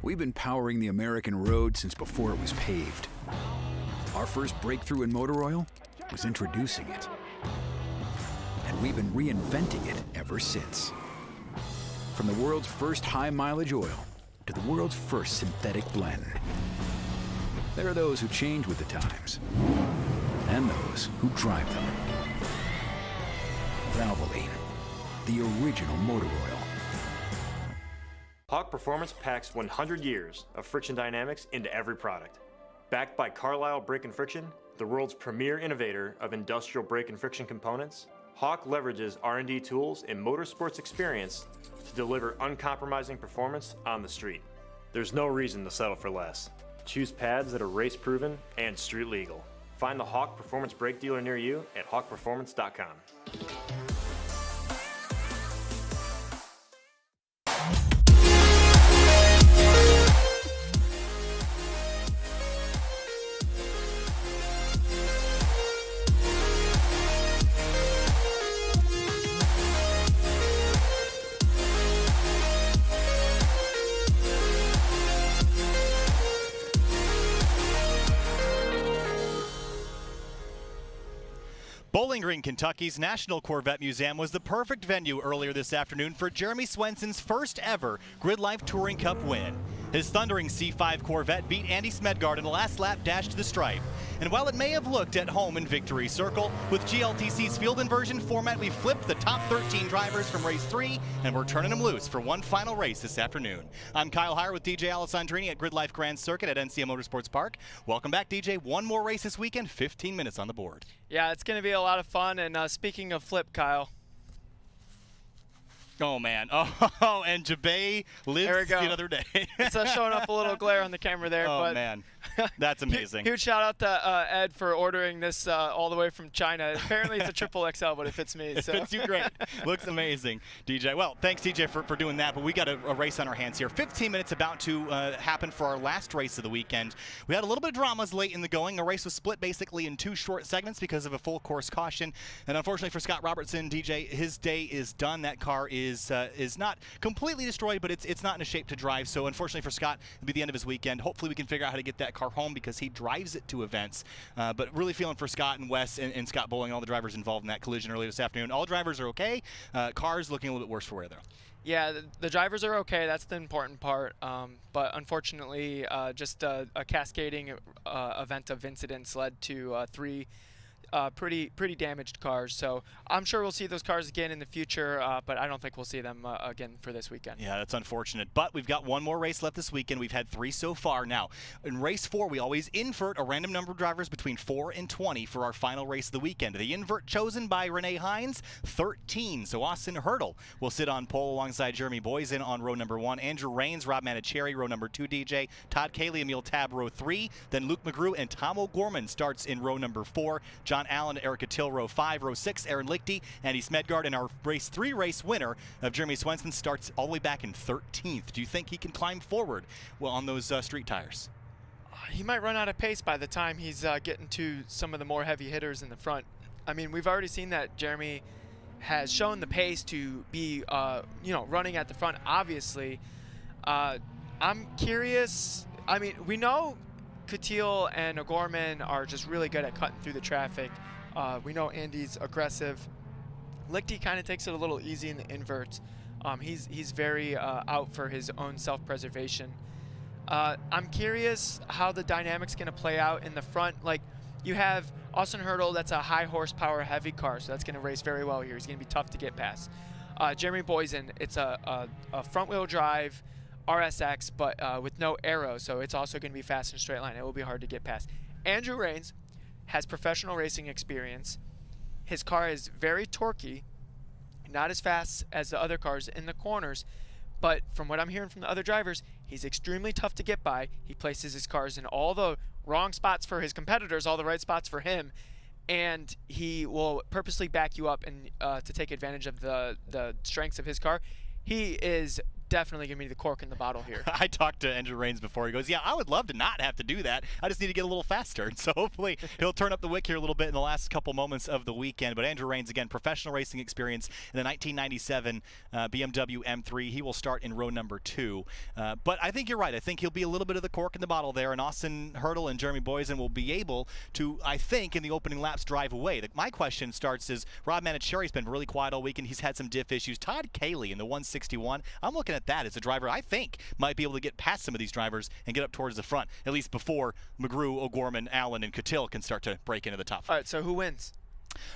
We've been powering the American road since before it was paved. Our first breakthrough in motor oil was introducing it. And we've been reinventing it ever since. From the world's first high-mileage oil to the world's first synthetic blend. There are those who change with the times, and those who drive them. Valvoline, the original motor oil. Hawk Performance packs 100 years of friction dynamics into every product. Backed by Carlisle Brake and Friction, the world's premier innovator of industrial brake and friction components, Hawk leverages R&D tools and motorsports experience to deliver uncompromising performance on the street. There's no reason to settle for less. Choose pads that are race-proven and street legal. Find the Hawk Performance brake dealer near you at hawkperformance.com. Bowling Green, Kentucky's National Corvette Museum was the perfect venue earlier this afternoon for Jeremy Swenson's first ever GRIDLIFE Touring Cup win. His thundering C5 Corvette beat Andy Smedgard in a last lap dash to the stripe. And while it may have looked at home in Victory Circle, with GLTC's field inversion format, we flipped the top 13 drivers from race 3, and we're turning them loose for one final race this afternoon. I'm Kyle Heyer with DJ Alessandrini at GRIDLIFE Grand Circuit at NCM Motorsports Park. Welcome back, DJ. One more race this weekend, 15 minutes on the board. Yeah, it's going to be a lot of fun. And speaking of flip, Kyle. Oh, man. Oh, and Jabay lives the other day. It's showing up a little glare on the camera there. Oh, but man. That's amazing. Huge shout out to Ed for ordering this all the way from China. Apparently it's a triple XL, but it fits me. It so. fits you great. Looks amazing, DJ. Well, thanks, DJ, for doing that. But we got a race on our hands here. 15 minutes about to happen for our last race of the weekend. We had a little bit of dramas late in the going. The race was split basically in 2 short segments because of a full course caution. And unfortunately for Scott Robertson, DJ, his day is done. That car is not completely destroyed, but it's not in a shape to drive. So unfortunately for Scott, it'll be the end of his weekend. Hopefully we can figure out how to get that car home because he drives it to events. But really feeling for Scott and Wes and Scott Bowling, all the drivers involved in that collision earlier this afternoon. All drivers are okay. Cars looking a little bit worse for wear, though. Yeah, the drivers are okay. That's the important part. But unfortunately, just a cascading event of incidents led to 3 pretty damaged cars. So I'm sure we'll see those cars again in the future, but I don't think we'll see them again for this weekend. Yeah, that's unfortunate. But we've got one more race left this weekend. We've had 3 so far. Now, in race 4, we always invert a random number of drivers between 4 and 20 for our final race of the weekend. The invert chosen by Renee Hines, 13. So Austin Hurdle will sit on pole alongside Jeremy Boysen on row number 1. Andrew Rains, Rob Manicherry, row number 2, DJ. Todd Cayley, Emil Tab, row 3. Then Luke McGrew and Tom O'Gorman starts in row number 4. John Allen, Erica Till, row 5. Row 6, Aaron Lichty, Andy Smedgard, and our race 3 race winner of Jeremy Swenson starts all the way back in 13th. Do you think he can climb forward on those street tires? He might run out of pace by the time he's getting to some of the more heavy hitters in the front. I mean, we've already seen that Jeremy has shown the pace to be, running at the front, obviously. I'm curious. I mean, we know Catil and O'Gorman are just really good at cutting through the traffic. We know Andy's aggressive. Lichty kind of takes it a little easy in the inverts. He's very out for his own self-preservation. I'm curious how the dynamic's going to play out in the front. Like, you have Austin Hurdle, that's a high horsepower heavy car, so that's going to race very well here. He's going to be tough to get past. Jeremy Boysen, it's a front wheel drive RSX, but with no aero, so it's also going to be fast in a straight line. It will be hard to get past. Andrew Rains has professional racing experience. His car is very torquey, not as fast as the other cars in the corners, but from what I'm hearing from the other drivers, he's extremely tough to get by. He places his cars in all the wrong spots for his competitors, all the right spots for him, and he will purposely back you up and to take advantage of the strengths of his car. He is definitely going to be the cork in the bottle here. I talked to Andrew Rains before. He goes, yeah, I would love to not have to do that. I just need to get a little faster. And so hopefully he'll turn up the wick here a little bit in the last couple moments of the weekend. But Andrew Rains, again, professional racing experience in the 1997 BMW M3. He will start in row number 2. But I think you're right. I think he'll be a little bit of the cork in the bottle there. And Austin Hurdle and Jeremy Boysen will be able to, I think, in the opening laps, drive away. My question starts is, Rob Manicherry's been really quiet all weekend. He's had some diff issues. Todd Cayley in the 161. I'm looking at that as a driver I think might be able to get past some of these drivers and get up towards the front, at least before McGrew, O'Gorman, Allen, and Catil can start to break into the top. All right, so who wins?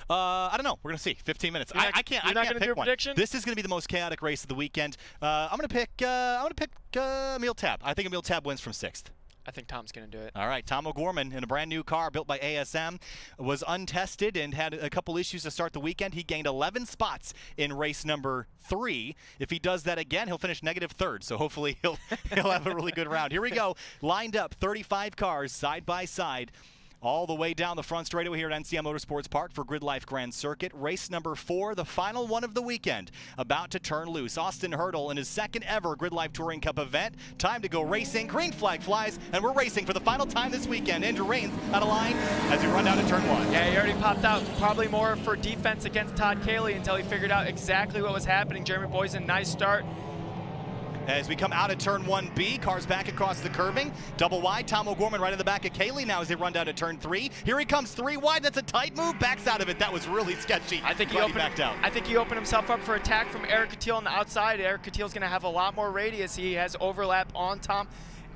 I don't know. We're going to see. 15 minutes. I can't pick one. Prediction? This is going to be the most chaotic race of the weekend. I'm going to pick Emil Tab. I think Emil Tab wins from 6th. I think Tom's going to do it. All right, Tom O'Gorman in a brand new car built by ASM was untested and had a couple issues to start the weekend. He gained 11 spots in race number 3. If he does that again, he'll finish -3rd. So hopefully he'll have a really good round. Here we go. Lined up 35 cars side by side, all the way down the front straightaway here at NCM Motorsports Park for GRIDLIFE Grand Circuit. Race number 4, the final one of the weekend, about to turn loose. Austin Hurdle in his 2nd ever GRIDLIFE Touring Cup event. Time to go racing. Green flag flies, and we're racing for the final time this weekend. Andrew Rains out of line as we run down to turn 1. Yeah, he already popped out. Probably more for defense against Todd Cayley until he figured out exactly what was happening. Jeremy Boysen, nice start. As we come out of turn 1B, cars back across the curbing. Double wide, Tom O'Gorman right in the back of Cayley now as they run down to turn 3. Here he comes 3 wide. That's a tight move. Backs out of it. That was really sketchy. I think backed out. I think he opened himself up for attack from Eric Catil on the outside. Eric Catil's going to have a lot more radius. He has overlap on Tom.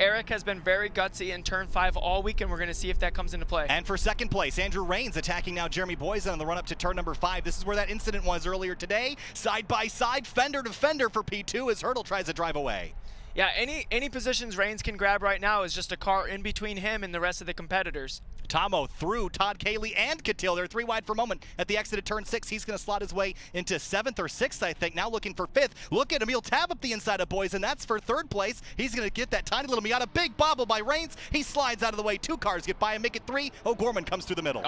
Eric has been very gutsy in turn 5 all week, and we're going to see if that comes into play. And for 2nd place, Andrew Rains attacking now Jeremy Boysen on the run-up to turn number 5. This is where that incident was earlier today. Side by side, fender to fender for P2 as Hurdle tries to drive away. Yeah, any positions Rains can grab right now is just a car in between him and the rest of the competitors. Tomo through Todd Cayley and Catil. They're 3 wide for a moment at the exit of turn 6. He's going to slot his way into 7th or 6th, I think. Now looking for 5th. Look at Emil Tab up the inside of Boysen. That's for 3rd place. He's going to get that tiny little Miata. Big bobble by Rains. He slides out of the way. 2 cars get by and make it 3. O'Gorman comes through the middle.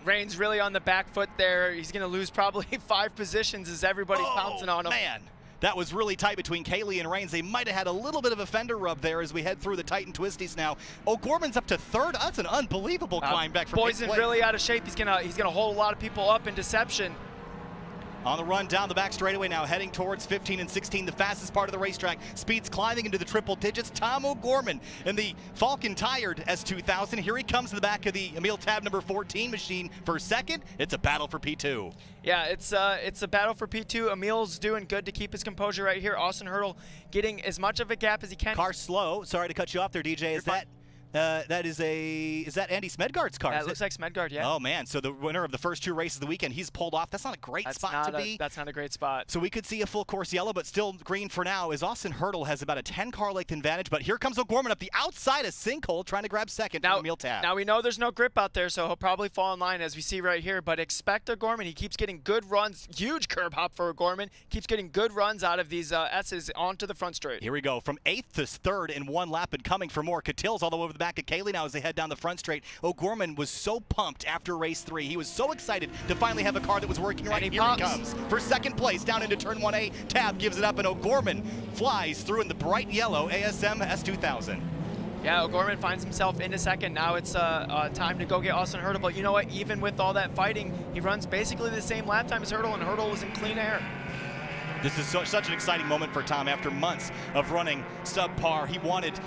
Rains really on the back foot there. He's going to lose probably 5 positions as everybody's pouncing on him. Man. That was really tight between Cayley and Rains. They might have had a little bit of a fender rub there as we head through the tight and twisties now. O'Gorman's up to 3rd. That's an unbelievable climb back from 8th Boysen place. really out of shape. He's gonna hold a lot of people up in deception. On the run down the back straightaway now, heading towards 15 and 16, the fastest part of the racetrack. Speeds climbing into the triple digits. Tom O'Gorman in the Falken tired S2000. Here he comes to the back of the Emil Tab number 14 machine for 2nd. It's a battle for P2. Yeah, it's a battle for P2. Emil's doing good to keep his composure right here. Austin Hurdle getting as much of a gap as he can. Car slow. Sorry to cut you off there, DJ. Is that That is that Andy Smedgaard's car? That looks like Smedgaard, yeah. Oh man, so the winner of the first 2 races of the weekend, he's pulled off. That's not a great spot to be. That's not a great spot. So we could see a full course yellow, but still green for now, as Austin Hurdle has about a 10-car length advantage. But here comes O'Gorman up the outside of sinkhole, trying to grab second from Emil Tab. Now we know there's no grip out there, so he'll probably fall in line as we see right here. But expect O'Gorman. He keeps getting good runs. Huge curb hop for O'Gorman. Keeps getting good runs out of these S's onto the front straight. Here we go, from 8th to 3rd in 1 lap, and coming for more. Catil's all the way over the back of Kaylee now as they head down the front straight. O'Gorman was so pumped after race 3. He was so excited to finally have a car that was working right. And Here he comes for second place down into turn 1A. Tab gives it up, and O'Gorman flies through in the bright yellow ASM S2000. Yeah, O'Gorman finds himself into second. Now it's time to go get Austin Hurdle. But you know what? Even with all that fighting, he runs basically the same lap time as Hurdle, and Hurdle was in clean air. This is such an exciting moment for Tom after months of running subpar. He wanted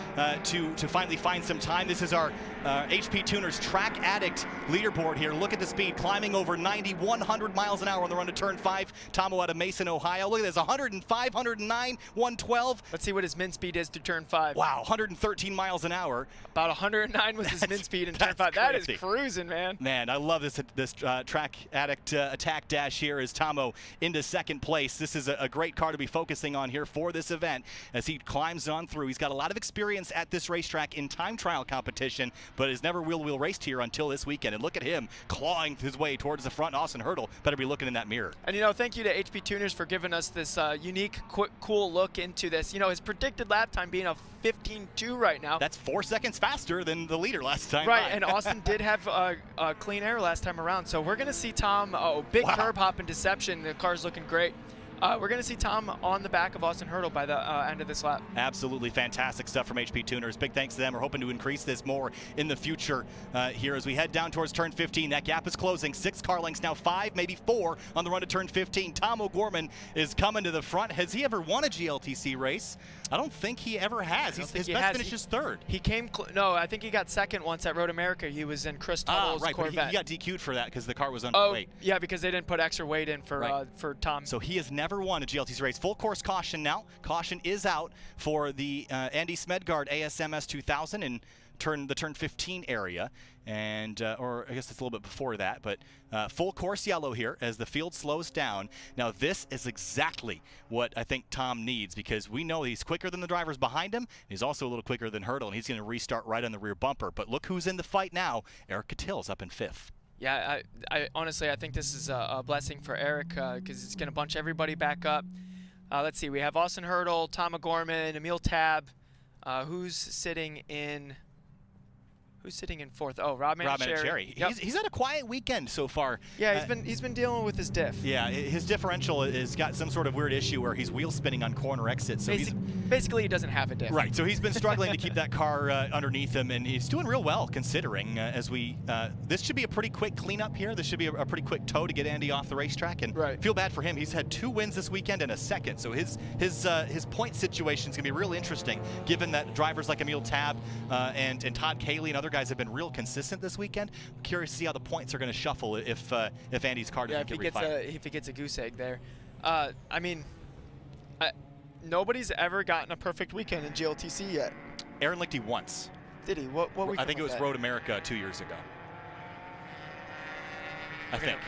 to finally find some time. This is our HP Tuners Track Addict leaderboard here. Look at the speed, climbing over 90, 100 miles an hour on the run to turn 5. Tomo out of Mason, Ohio. Look at this, 105, 109, 112. Let's see what his min speed is to turn 5. Wow, 113 miles an hour. About 109 was his min speed in turn 5. That is cruising, man. Man, I love this Track Addict attack dash here as Tomo into second place. This is a great car to be focusing on here for this event as he climbs on through. He's got a lot of experience at this racetrack in time trial competition, but has never wheel raced here until this weekend. And look at him clawing his way towards the front. Austin Hurdle better be looking in that mirror. And you know, thank you to HP Tuners for giving us this unique, cool look into this. You know, his predicted lap time being a 15.2 right now. That's 4 seconds faster than the leader last time. Right, and Austin did have clean air last time around. So we're going to see Tom, big curb hop and deception. The car's looking great. We're going to see Tom on the back of Austin Hurdle by the end of this lap. Absolutely fantastic stuff from HP Tuners. Big thanks to them. We're hoping to increase this more in the future here as we head down towards turn 15. That gap is closing. 6 car lengths now, 5, maybe 4 on the run to turn 15. Tom O'Gorman is coming to the front. Has he ever won a GLTC race? I don't think he ever has. His best finish is 3rd. He came, no, I think he got 2nd once at Road America. He was in Chris Tuttle's Corvette. But he got DQ'd for that because the car was underweight. Oh, yeah, because they didn't put extra weight in for Tom. So he has never won a GLTC race. Full course caution now. Caution is out for the Andy Smedgaard ASM S2000 in the turn 15 area, and or I guess it's a little bit before that, but full course yellow here as the field slows down. Now this is exactly what I think Tom needs, because we know he's quicker than the drivers behind him. He's also a little quicker than Hurdle, and he's going to restart right on the rear bumper. But look who's in the fight now. Eric Catil's up in 5th. Yeah, I honestly, I think this is a blessing for Eric because it's going to bunch everybody back up. Let's see, we have Austin Hurdle, Tom O'Gorman, Emil Tab. Who's sitting in 4th? Oh, Rob Manicherry. Yep. He's had a quiet weekend so far. Yeah, he's been dealing with his diff. Yeah, his differential has got some sort of weird issue where he's wheel spinning on corner exits. So basically, he doesn't have a diff. Right, so he's been struggling to keep that car underneath him, and he's doing real well considering this should be a pretty quick cleanup here. This should be a pretty quick tow to get Andy off the racetrack, and feel bad for him. He's had 2 wins this weekend and a 2nd, so his point situation is going to be real interesting, given that drivers like Emil Tab and Todd Cayley and other guys have been real consistent this weekend. I'm curious to see how the points are going to shuffle if Andy's car doesn't get refired. If he gets a goose egg there. I mean, nobody's ever gotten a perfect weekend in GLTC yet. Aaron Lichty once. Did he? What weekend? I think it was Road America 2 years ago.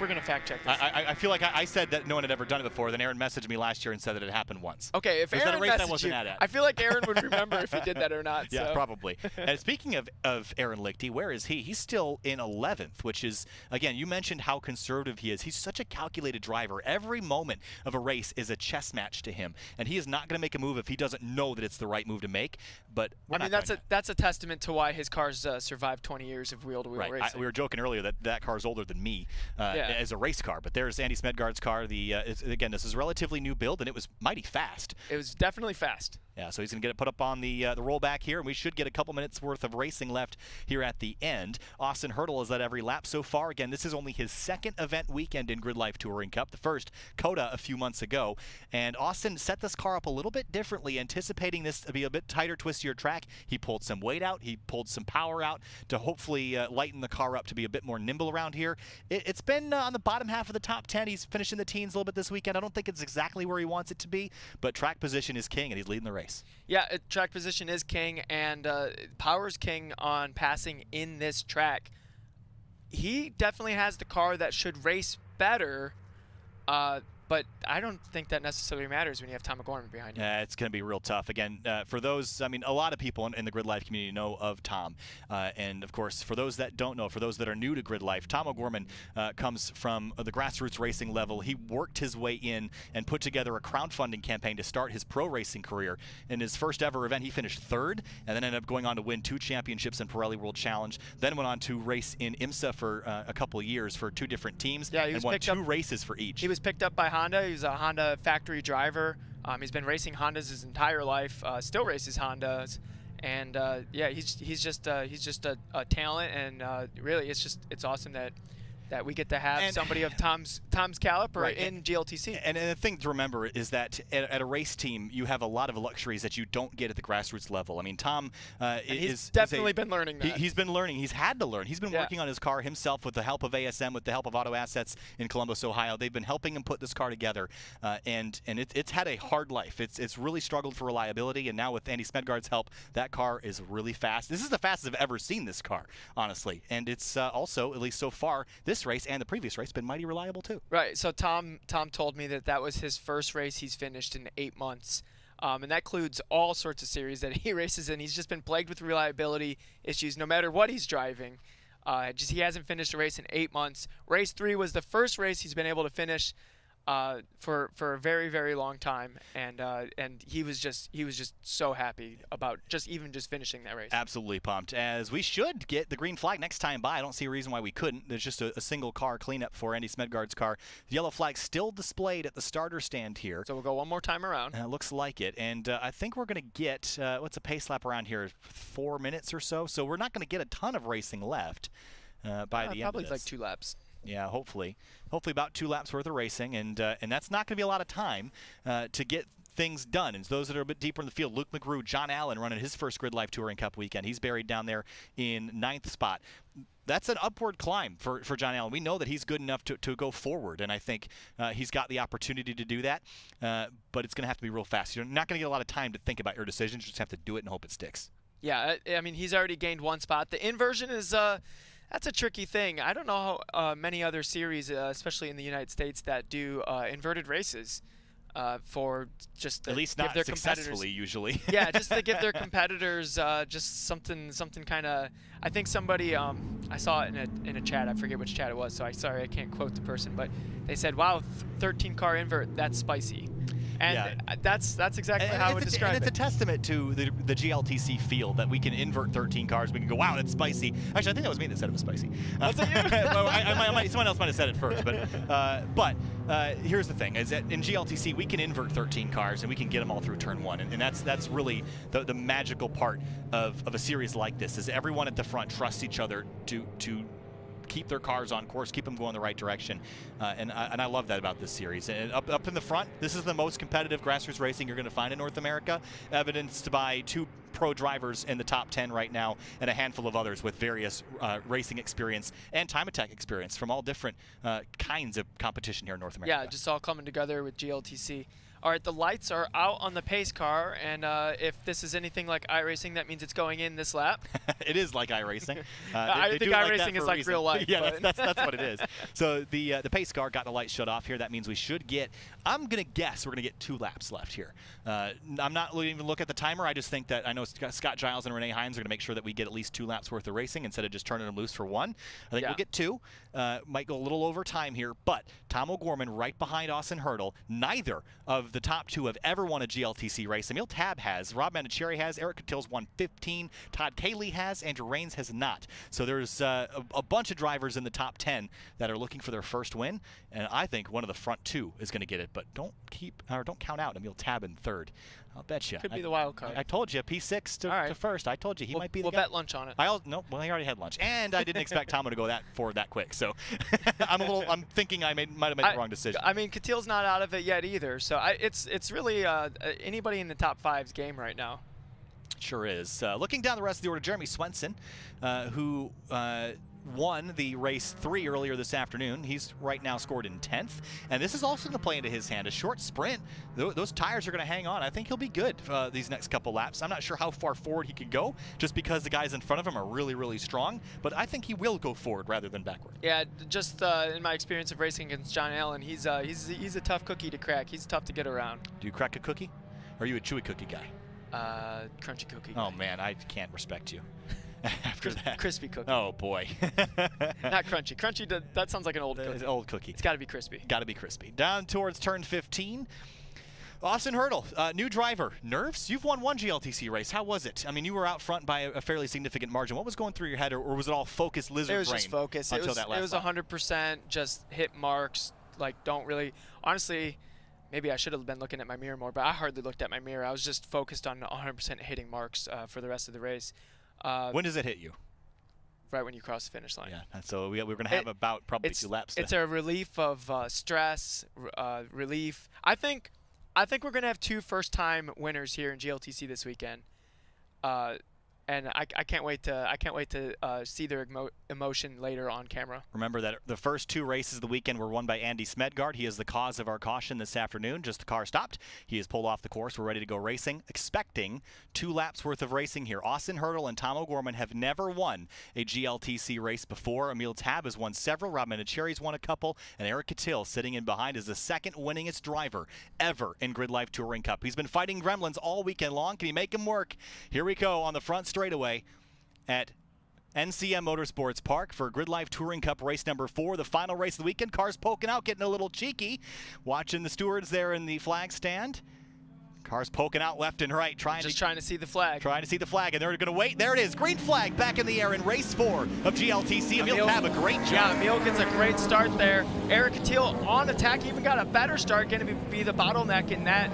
We're going to fact check this. I feel like I said that no one had ever done it before. Then Aaron messaged me last year and said that it happened once. Okay, if Aaron messaged you, I feel like Aaron would remember if he did that or not. Yeah, probably. And speaking of Aaron Lichty, where is he? He's still in 11th, which is, again, you mentioned how conservative he is. He's such a calculated driver. Every moment of a race is a chess match to him, and he is not going to make a move if he doesn't know that it's the right move to make. But I mean, that's a testament to why his cars survived 20 years of wheel-to-wheel racing. We were joking earlier that car's older than me as a race car, but there's Andy Smedgaard's car. Again, this is a relatively new build, and it was mighty fast. It was definitely fast. Yeah, so he's going to get it put up on the rollback here, and we should get a couple minutes worth of racing left here at the end. Austin Hurdle is at every lap so far. Again, this is only his 2nd event weekend in GRIDLIFE Touring Cup, the first COTA a few months ago. And Austin set this car up a little bit differently, anticipating this to be a bit tighter, twistier track. He pulled some weight out. He pulled some power out to hopefully lighten the car up to be a bit more nimble around here. It's been on the bottom half of the top 10. He's finishing the teens a little bit this weekend. I don't think it's exactly where he wants it to be, but track position is king, and he's leading the race. Yeah, track position is king, and power's king on passing in this track. He definitely has the car that should race better, but I don't think that necessarily matters when you have Tom O'Gorman behind you. It's going to be real tough. Again, for those, I mean, a lot of people in the GRIDLIFE community know of Tom. And, of course, for those that don't know, for those that are new to GRIDLIFE, Tom O'Gorman comes from the grassroots racing level. He worked his way in and put together a crowdfunding campaign to start his pro racing career. In his first ever event, he finished third and then ended up going on to win 2 championships in Pirelli World Challenge. Then went on to race in IMSA for a couple of years for 2 different teams, and won 2 races for each. He was picked up by Honda. He was a Honda factory driver. He's been racing Hondas his entire life. Still races Hondas, and yeah, he's just a talent. And really, it's awesome that we get to have somebody of Tom's caliber in GLTC. And the thing to remember is that at a race team, you have a lot of luxuries that you don't get at the grassroots level. I mean, Tom he's definitely been learning that. He's been learning. He's had to learn. He's been working on his car himself with the help of ASM, with the help of Auto Assets in Columbus, Ohio. They've been helping him put this car together, and it's had a hard life. It's really struggled for reliability, and now with Andy Smedgaard's help, that car is really fast. This is the fastest I've ever seen this car, honestly. And it's also, at least so far, this race and the previous race been mighty reliable too. Right. So Tom told me that was his first race he's finished in 8 months, and that includes all sorts of series that he races in. He's just been plagued with reliability issues no matter what he's driving. He hasn't finished a race in 8 months. Race 3 was the first race he's been able to finish for a very, very long time, and he was just so happy about just finishing that race. Absolutely pumped, as we should get the green flag next time by. I don't see a reason why we couldn't. There's just a single car cleanup for Andy Smedgaard's car. The yellow flag still displayed at the starter stand here. So we'll go one more time around. Looks like it, and I think we're going to get what's a pace lap around here, 4 minutes or so. So we're not going to get a ton of racing left by the end of probably this. like 2 laps. Yeah, hopefully about 2 laps worth of racing, and that's not going to be a lot of time to get things done. And those that are a bit deeper in the field, Luke McGrew, John Allen running his first GRIDLIFE Touring Cup weekend. He's buried down there in 9th spot. That's an upward climb for John Allen. We know that he's good enough to go forward, and I think he's got the opportunity to do that, but it's going to have to be real fast. You're not going to get a lot of time to think about your decisions. You just have to do it and hope it sticks. Yeah, I mean, he's already gained 1 spot. The inversion is that's a tricky thing. I don't know how many other series, especially in the United States, that do inverted races for just at least not successfully usually. Yeah, just to give their competitors just something kind of. I think somebody I saw it in a chat. I forget which chat it was, so sorry I can't quote the person, but they said, "Wow, 13 car invert, that's spicy." And that's exactly how I would describe it. And it's a testament to the GLTC field that we can invert 13 cars. We can go, wow, that's spicy. Actually, I think that was me that said it was spicy. Was it you? Well, someone else might have said it first. But here's the thing: is that in GLTC we can invert 13 cars and we can get them all through turn 1, and that's really the magical part of a series like this. Is everyone at the front trusts each other to keep their cars on course, keep them going the right direction, and I love that about this series. And up in the front, this is the most competitive grassroots racing you're going to find in North America, evidenced by 2 pro drivers in the top 10 right now, and a handful of others with various racing experience and time attack experience from all different kinds of competition here in North America. Yeah, just all coming together with GLTC. All right, the lights are out on the pace car, and if this is anything like iRacing, that means it's going in this lap. It is like iRacing. I think iRacing is like real life. Yeah, that's what it is. So the pace car got the lights shut off here. That means we should get, I'm going to guess we're going to get 2 laps left here. I'm not even look at the timer. I just think that I know Scott Giles and Renee Hines are going to make sure that we get at least 2 laps worth of racing instead of just turning them loose for 1. I think we'll get 2. Might go a little over time here, but Tom O'Gorman right behind Austin Hurdle. Neither of the top 2 have ever won a GLTC race. Emil Tab has, Rob Manicherry has, Eric Catil's won 15, Todd Cayley has, Andrew Raines has not. So there's a bunch of drivers in the top 10 that are looking for their first win, and I think one of the front 2 is going to get it. But don't count out Emil Tab in 3rd. I'll bet you. Could be the wild card. I told you, P6 to first. I told you he might be the guy. We'll bet lunch on it. No, well, he already had lunch, and I didn't expect Tomo to go forward that quick. So I'm thinking I might have made the wrong decision. I mean, Catil's not out of it yet either. So it's really anybody in the top 5's game right now. Sure is. Looking down the rest of the order, Jeremy Swenson, who won the race 3 earlier this afternoon. He's right now scored in 10th, and this is also going to play into his hand. A short sprint, those tires are going to hang on. I think he'll be good these next couple laps. I'm not sure how far forward he can go, just because the guys in front of him are really, really strong, but I think he will go forward rather than backward. Yeah, just in my experience of racing against John Allen, he's a tough cookie to crack. He's tough to get around. Do you crack a cookie? Or are you a chewy cookie guy? Crunchy cookie. Oh man, I can't respect you. After that. Crispy cookie. Oh boy. Not crunchy. Crunchy, that sounds like an old cookie. Old cookie. It's got to be crispy. Got to be crispy. Down towards turn 15. Austin Hurdle, new driver. Nerves? You've won one GLTC race. How was it? I mean, you were out front by a fairly significant margin. What was going through your head, or was it all focused lizard brain? It was just focus. It was 100% just hit marks. Like, don't really. Honestly, maybe I should have been looking at my mirror more, but I hardly looked at my mirror. I was just focused on 100% hitting marks for the rest of the race. When does it hit you? Right when you cross the finish line. Yeah, and so we're going to have about probably 2 laps. It's a relief of stress, relief. I think we're going to have 2 first-time winners here in GLTC this weekend. And I can't wait to see their emotion later on camera. Remember that the first 2 races of the weekend were won by Andy Smedgard. He is the cause of our caution this afternoon. Just the car stopped. He has pulled off the course. We're ready to go racing. Expecting 2 laps worth of racing here. Austin Hurdle and Tom O'Gorman have never won a GLTC race before. Emil Tab has won several. Rob Minicheri's won a couple. And Eric Catil, sitting in behind, is the 2nd winningest driver ever in GRIDLIFE Touring Cup. He's been fighting gremlins all weekend long. Can he make him work? Here we go on the front straightaway at NCM Motorsports Park for GRIDLIFE Touring Cup race number 4, the final race of the weekend. Cars poking out, getting a little cheeky. Watching the stewards there in the flag stand. Cars poking out left and right, trying to see the flag. Trying to see the flag, and they're going to wait. There it is, green flag back in the air in race 4 of GLTC. Emil have a great job. Yeah, Emil gets a great start there. Eric Catil on attack, even got a better start, going to be the bottleneck in that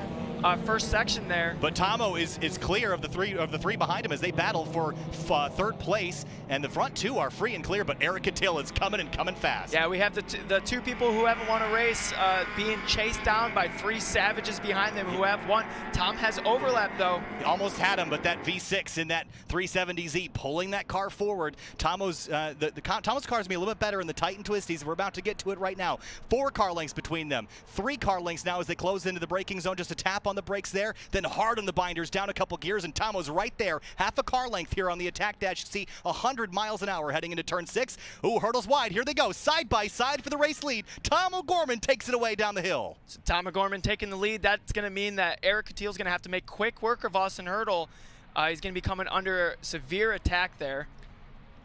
first section there. But Tomo is clear of the three behind him as they battle for 3rd place, and the front 2 are free and clear, but Eric Catil is coming fast. Yeah, we have the 2 people who haven't won a race being chased down by 3 savages behind them who have won. Tom has overlap though. He almost had him, but that V6 in that 370Z pulling that car forward. Tomo's car is going to be a little bit better in the Titan twisties. We're about to get to it right now. 4 car lengths between them. 3 car lengths now as they close into the braking zone. Just a tap on the brakes there, then hard on the binders, down a couple gears, and Tomo's right there. Half a car length here on the attack dash. You see 100 miles an hour heading into turn 6. Ooh, Hurdle's wide. Here they go, side by side for the race lead. Tom O'Gorman takes it away down the hill. So Tom O'Gorman taking the lead. That's going to mean that Eric Catil's going to have to make quick work of Austin Hurdle. He's going to be coming under severe attack there.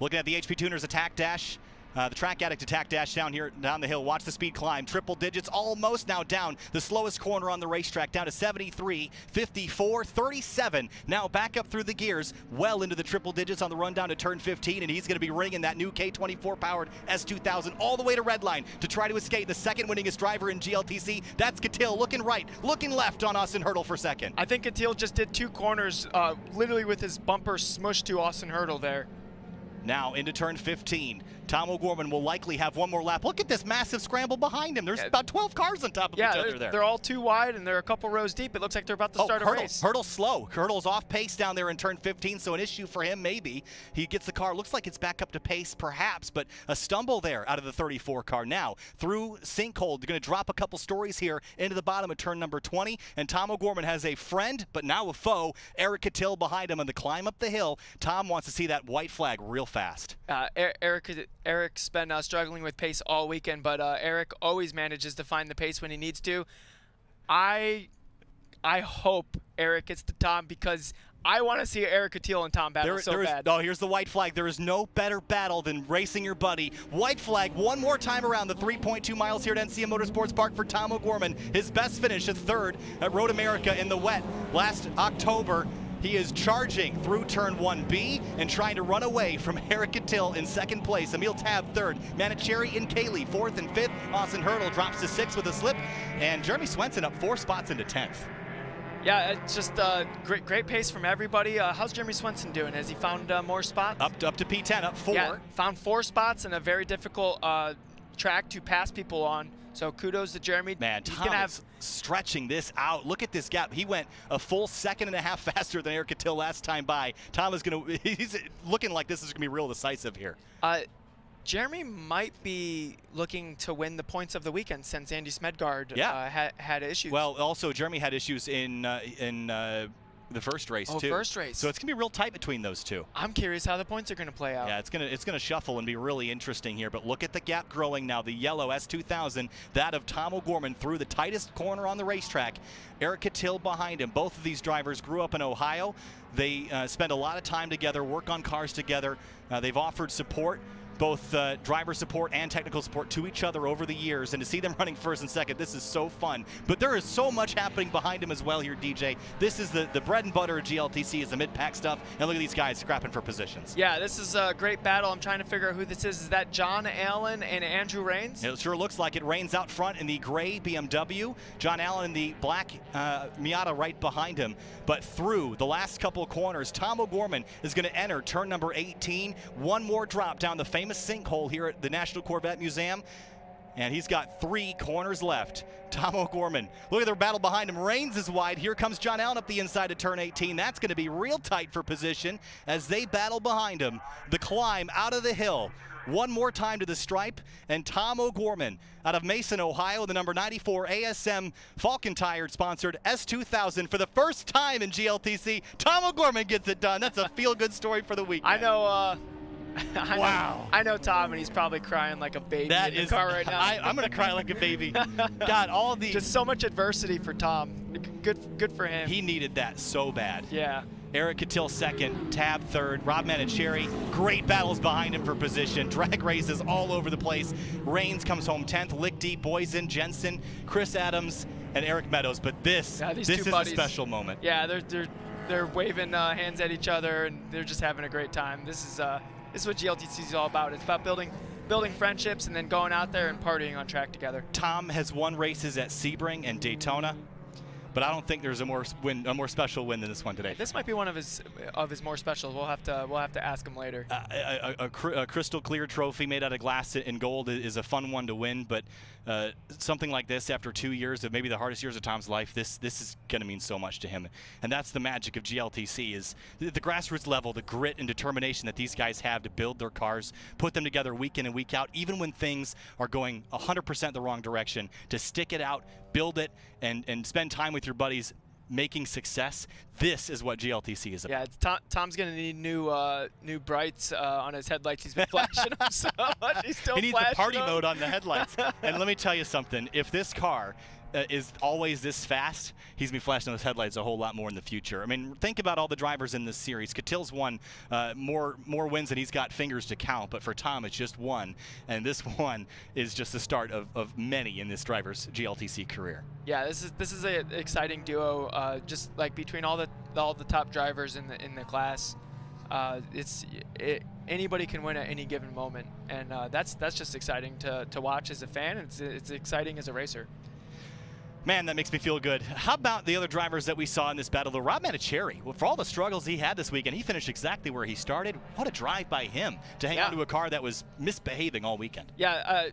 Looking at the HP Tuners attack dash. The Track Addict attack dash down the hill. Watch the speed climb. Triple digits, almost now down the slowest corner on the racetrack, down to 73, 54, 37. Now back up through the gears, well into the triple digits on the run down to turn 15, and he's going to be ringing that new K24 powered S2000 all the way to Redline to try to escape the 2nd winningest driver in GLTC. That's Catil looking right, looking left on Austin Hurdle for 2nd. I think Catil just did 2 corners, literally with his bumper smushed to Austin Hurdle there. Now into turn 15. Tom O'Gorman will likely have one more lap. Look at this massive scramble behind him. There's about 12 cars on top of each other there. They're all 2 wide, and they're a couple rows deep. It looks like they're about to start a race. Hurdle's slow. Hurdle's off pace down there in turn 15, so an issue for him maybe. He gets the car. Looks like it's back up to pace perhaps, but a stumble there out of the 34 car. Now through sinkhole. They're going to drop a couple stories here into the bottom of turn number 20, and Tom O'Gorman has a friend, but now a foe. Eric Catil behind him on the climb up the hill. Tom wants to see that white flag real fast. Eric's been struggling with pace all weekend, but Eric always manages to find the pace when he needs to. I hope Eric gets to Tom because I want to see Eric Catil and Tom battle bad. Oh, here's the white flag. There is no better battle than racing your buddy. White flag one more time around the 3.2 miles here at NCM Motorsports Park for Tom O'Gorman. His best finish, a 3rd at Road America in the wet last October. He is charging through turn 1B and trying to run away from Eric Catil in 2nd place. Emil Tab 3rd. Manicheri and Cayley 4th and 5th. Austin Hurdle drops to 6th with a slip. And Jeremy Swenson up 4 spots into 10th. Yeah, it's just great pace from everybody. How's Jeremy Swenson doing? Has he found more spots? Up to P10, up 4. Yeah, found 4 spots in a very difficult track to pass people on. So kudos to Jeremy. Man, Tom is stretching this out. Look at this gap. He went a full 1.5 seconds faster than Eric Catil last time by. Tom is he's looking like this is going to be real decisive here. Jeremy might be looking to win the points of the weekend since Andy Smedgaard had issues. Well, also Jeremy had issues in the first race too. First race. So it's gonna be real tight between those two. I'm curious how the points are gonna play out. Yeah, it's gonna shuffle and be really interesting here. But look at the gap growing now. The yellow S2000, that of Tom O'Gorman through the tightest corner on the racetrack. Eric Cattell behind him. Both of these drivers grew up in Ohio. They spend a lot of time together, work on cars together. They've offered support, both driver support and technical support to each other over the years, and to see them running first and second, this is so fun. But there is so much happening behind him as well here, DJ. This is the bread and butter of GLTC, is the mid-pack stuff, and look at these guys scrapping for positions. Yeah, this is a great battle. I'm trying to figure out who this is. Is that John Allen and Andrew Rains? It sure looks like it. Rains out front in the gray BMW. John Allen in the black Miata right behind him. But through the last couple of corners, Tom O'Gorman is going to enter turn number 18. One more drop down the famous sinkhole here at the National Corvette Museum, and he's got 3 corners left. Tom O'Gorman, look at their battle behind him. Rains is wide. Here comes John Allen up the inside of turn 18. That's going to be real tight for position as they battle behind him. The climb out of the hill. One more time to the stripe, and Tom O'Gorman out of Mason, Ohio, the number 94 ASM Falken tire sponsored S2000 for the first time in GLTC. Tom O'Gorman gets it done. That's a feel-good story for the weekend. I know. Wow. I know Tom, and he's probably crying like a baby in the car right now. I'm going to cry like a baby. God, all the just so much adversity for Tom. Good for him. He needed that so bad. Yeah. Eric Cattell second, Tab third, Rob Manicherry, great battles behind him for position. Drag races all over the place. Rains comes home 10th, Lick Deep, Boysen, Jensen, Chris Adams, and Eric Meadows. But this is a special moment. Yeah, they're waving hands at each other, and they're just having a great time. This is what GLTC is all about. It's about building friendships and then going out there and partying on track together. Tom has won races at Sebring and Daytona, but I don't think there's a more special win than this one today. This might be one of his more specials. We'll have to ask him later. A crystal clear trophy made out of glass and gold is a fun one to win, but something like this after 2 years of maybe the hardest years of Tom's life, this is going to mean so much to him. And that's the magic of GLTC, is the grassroots level, the grit and determination that these guys have to build their cars, put them together week in and week out, even when things are going 100% the wrong direction, to stick it out, build it, and spend time with your buddies making success. This is what GLTC is about. Yeah, Tom's going to need new brights on his headlights. He's been flashing them so much. He's still he needs the party mode on the headlights. And let me tell you something. If this car is always this fast, he's going to be flashing those headlights a whole lot more in the future. I mean, think about all the drivers in this series. Cattell's won more wins than he's got fingers to count, but for Tom, it's just one. And this one is just the start of many in this driver's GLTC career. Yeah, this is an exciting duo, just like between all the top drivers in the class. Anybody can win at any given moment, and that's just exciting to watch as a fan. It's exciting as a racer. Man, that makes me feel good. How about the other drivers that we saw in this battle? The Rob Manicherry, well, for all the struggles he had this weekend, he finished exactly where he started. What a drive by him to hang on to a car that was misbehaving all weekend. Yeah,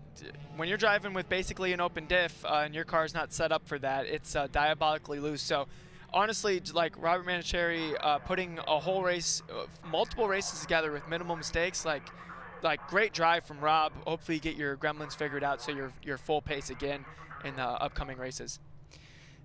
when you're driving with basically an open diff and your car's not set up for that, it's diabolically loose. So honestly, like Robert Manicherry putting a whole race, multiple races together with minimal mistakes, like great drive from Rob. Hopefully you get your gremlins figured out so you're full pace again in the upcoming races.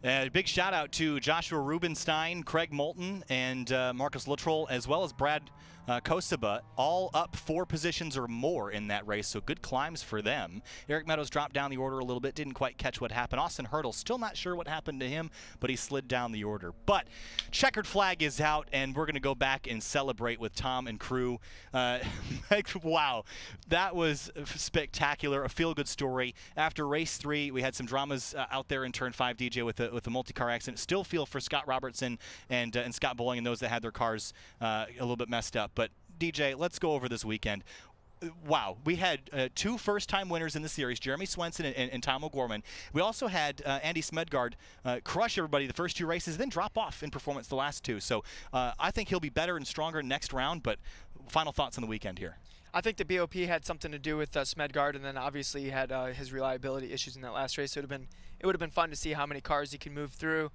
Big shout out to Joshua Rubenstein, Craig Moulton, and Marcus Luttrell, as well as Brad Kosaba, all up 4 positions or more in that race, so good climbs for them. Eric Meadows dropped down the order a little bit, didn't quite catch what happened. Austin Hurdle, still not sure what happened to him, but he slid down the order. But checkered flag is out, and we're going to go back and celebrate with Tom and crew. Wow, that was spectacular, a feel-good story. After race 3, we had some dramas out there in turn 5, DJ, with a multi-car accident. Still feel for Scott Robertson and Scott Bowling and those that had their cars a little bit messed up. But DJ, let's go over this weekend. Wow, we had 2 first-time winners in the series, Jeremy Swenson and Tom O'Gorman. We also had Andy Smedgaard crush everybody the first 2 races, then drop off in performance the last 2. So I think he'll be better and stronger next round, but final thoughts on the weekend here. I think the BOP had something to do with Smedgaard, and then obviously he had his reliability issues in that last race. So it would have been fun to see how many cars he can move through.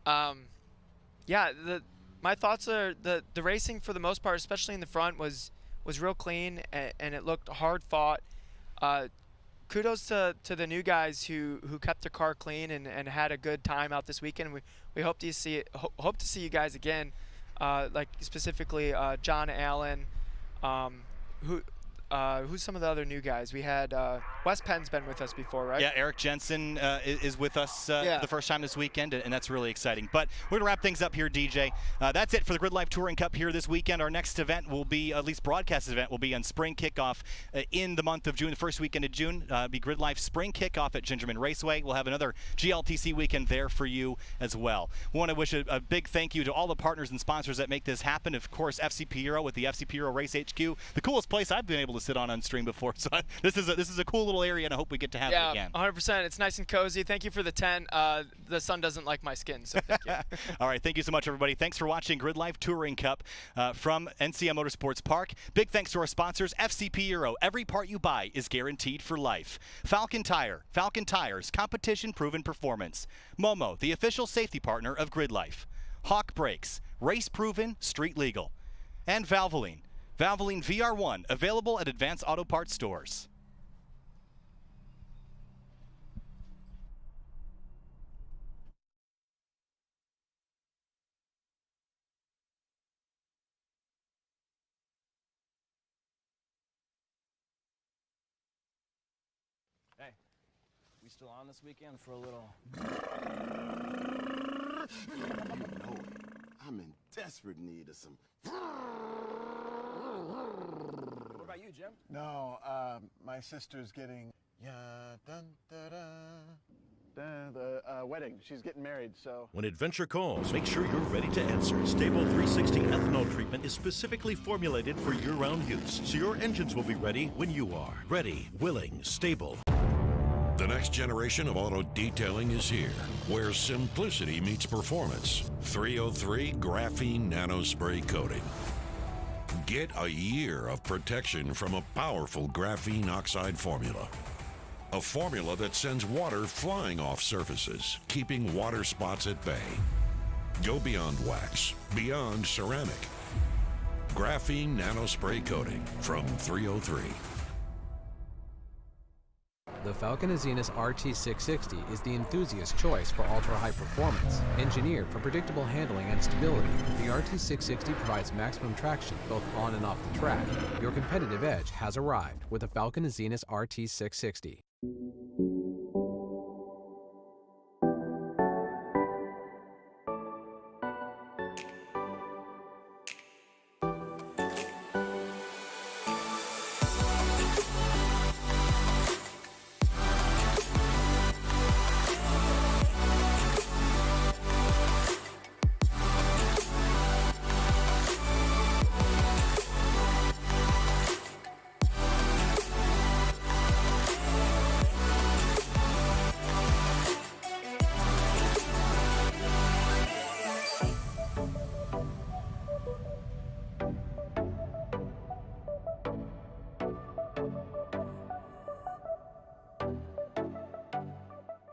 Yeah, my thoughts are the racing for the most part, especially in the front, was was real clean, and it looked hard fought. Kudos to the new guys who kept their car clean and had a good time out this weekend. We hope to see hope to see you guys again, like specifically John Allen, who's some of the other new guys? We had Wes Penn's been with us before, right? Yeah, Eric Jensen is with us the first time this weekend, and that's really exciting. But we're going to wrap things up here, DJ. That's it for the GRIDLIFE Touring Cup here this weekend. Our next event will be, at least broadcast event, will be on spring kickoff in the month of June, the first weekend of June. Be GRIDLIFE spring kickoff at Gingerman Raceway. We'll have another GLTC weekend there for you as well. We want to wish a big thank you to all the partners and sponsors that make this happen. Of course, FCP Euro with the FCP Euro Race HQ, the coolest place I've been able to sit on stream before. So this is a cool little area, and I hope we get to have it again. 100%. It's nice and cozy. Thank you for the tent. The sun doesn't like my skin, so thank you. All right, thank you so much, everybody. Thanks for watching GRIDLIFE Touring Cup from NCM Motorsports Park. Big thanks to our sponsors, FCP Euro. Every part you buy is guaranteed for life. Falken Tires, competition-proven performance. MOMO, the official safety partner of GRIDLIFE. Hawk Brakes, race-proven, street-legal. And Valvoline. Valvoline VR1, available at Advanced Auto Parts stores. Hey, we still on this weekend for a little? You know it. I'm in desperate need of some. What about you, Jim? No, my sister's getting the wedding. She's getting married, so. When adventure calls, make sure you're ready to answer. Stable 360 ethanol treatment is specifically formulated for year-round use, so your engines will be ready when you are. Ready, willing, stable. The next generation of auto detailing is here, where simplicity meets performance. 303 Graphene Nanospray Coating. Get a year of protection from a powerful graphene oxide formula. A formula that sends water flying off surfaces, keeping water spots at bay. Go beyond wax, beyond ceramic. Graphene Nanospray Coating from 303. The Falken Azenas RT660 is the enthusiast choice for ultra-high performance. Engineered for predictable handling and stability, the RT660 provides maximum traction both on and off the track. Your competitive edge has arrived with the Falken Azenas RT660.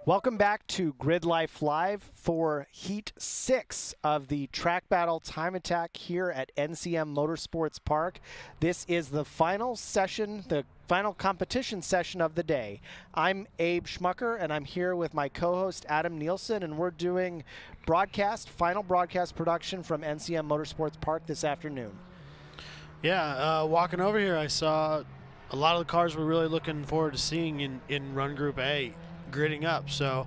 Welcome back to GRIDLIFE Live for Heat 6 of the Track Battle Time Attack here at NCM Motorsports Park. This is the final session, the final competition session of the day. I'm Abe Schmucker, and I'm here with my co-host Adam Nielsen, and we're doing final broadcast production from NCM Motorsports Park this afternoon. Yeah, walking over here, I saw a lot of the cars we're really looking forward to seeing in Run Group A gridding up. So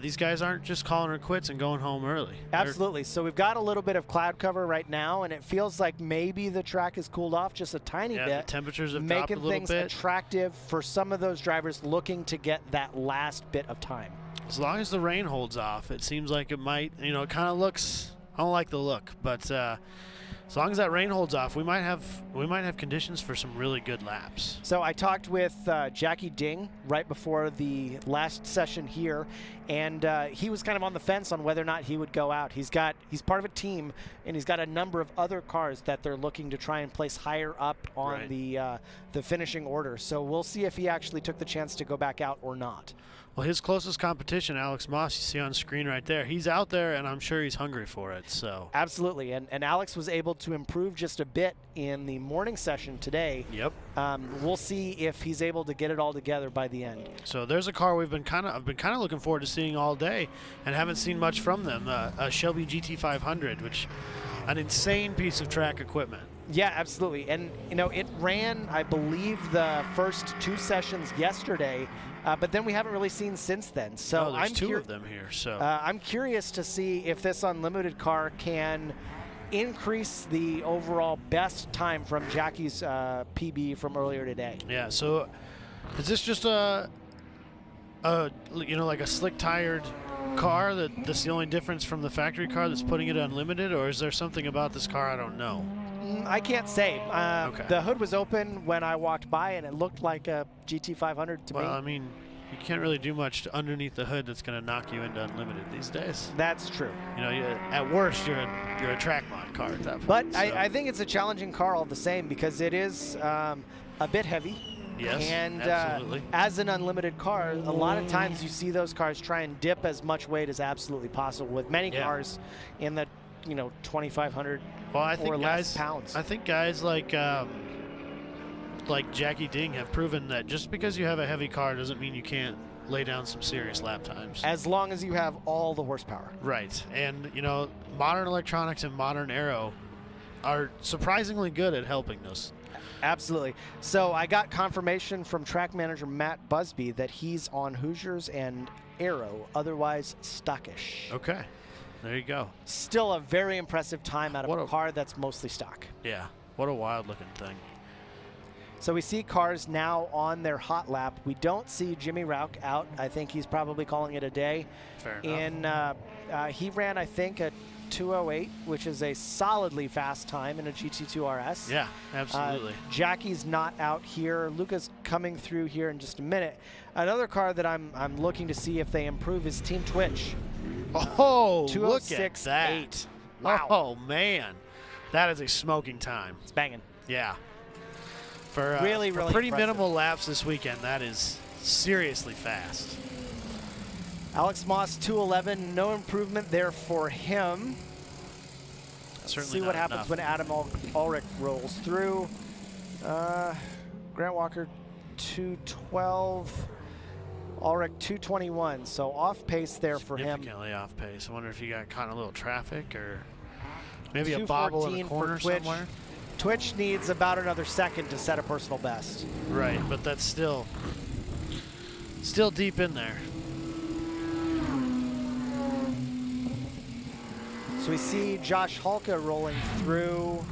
these guys aren't just calling it quits and going home early. Absolutely. So we've got a little bit of cloud cover right now, and it feels like maybe the track has cooled off just a tiny bit. The temperatures have dropped a little bit. Making things attractive for some of those drivers looking to get that last bit of time. As long as the rain holds off, it seems like it might, it kind of looks, I don't like the look, but as long as that rain holds off, we might have conditions for some really good laps. So I talked with Jackie Ding right before the last session here, and he was kind of on the fence on whether or not he would go out. He's part of a team, and he's got a number of other cars that they're looking to try and place higher up on the finishing order. So we'll see if he actually took the chance to go back out or not. Well, his closest competition, Alex Moss, you see on screen right there. He's out there, and I'm sure he's hungry for it. So absolutely, and Alex was able to improve just a bit in the morning session today. Yep. We'll see if he's able to get it all together by the end. So there's a car I've been kind of looking forward to seeing all day, and haven't seen much from them. A Shelby GT500, which an insane piece of track equipment. Yeah, absolutely. And, you know, it ran, I believe, the first 2 sessions yesterday, but then we haven't really seen since then. So there's 2 of them here. So I'm curious to see if this unlimited car can increase the overall best time from Jackie's PB from earlier today. Yeah, so is this just like a slick tired car that's the only difference from the factory car that's putting it unlimited, or is there something about this car I don't know? I can't say. Okay. The hood was open when I walked by, and it looked like a GT500 to me. Well, I mean, you can't really do much underneath the hood that's going to knock you into unlimited these days. That's true. You know, at worst, you're a track mod car at that point. But so. I think it's a challenging car all the same, because it is a bit heavy. Yes, and absolutely. As an unlimited car, a lot of times you see those cars try and dip as much weight as absolutely possible, with many cars in the 2,500 or less pounds. I think guys like Jackie Ding have proven that just because you have a heavy car doesn't mean you can't lay down some serious lap times. As long as you have all the horsepower. Right, and modern electronics and modern aero are surprisingly good at helping those. Absolutely. So I got confirmation from track manager Matt Busby that he's on Hoosiers and Aero, otherwise stockish. Okay, there you go. Still a very impressive time out of a car that's mostly stock. Yeah, what a wild looking thing. So we see cars now on their hot lap. We don't see Jimmy Rauch out. I think he's probably calling it a day. Fair enough. He ran, I think, a 2:08, which is a solidly fast time in a GT2 RS. Yeah, absolutely. Jackie's not out here. Luca's coming through here in just a minute. Another car that I'm looking to see if they improve is Team Twitch. Oh, look at 2:06.8. that. Wow. Oh, man. That is a smoking time. It's banging. Yeah. For really pretty impressive. minimal laps this weekend, that is seriously fast. Alex Moss, 2:11. No improvement there for him. Certainly see what not happens enough. when Adam Ulrich rolls through. Grant Walker, 2:12. Ulrich, 2:21. So off pace there for him. Significantly off pace. I wonder if you got caught in a little traffic or maybe a bobble in the 2:14 corner for Twitch. somewhere. Twitch needs about another second to set a personal best. Right, but that's still deep in there. So we see Josh Halka rolling through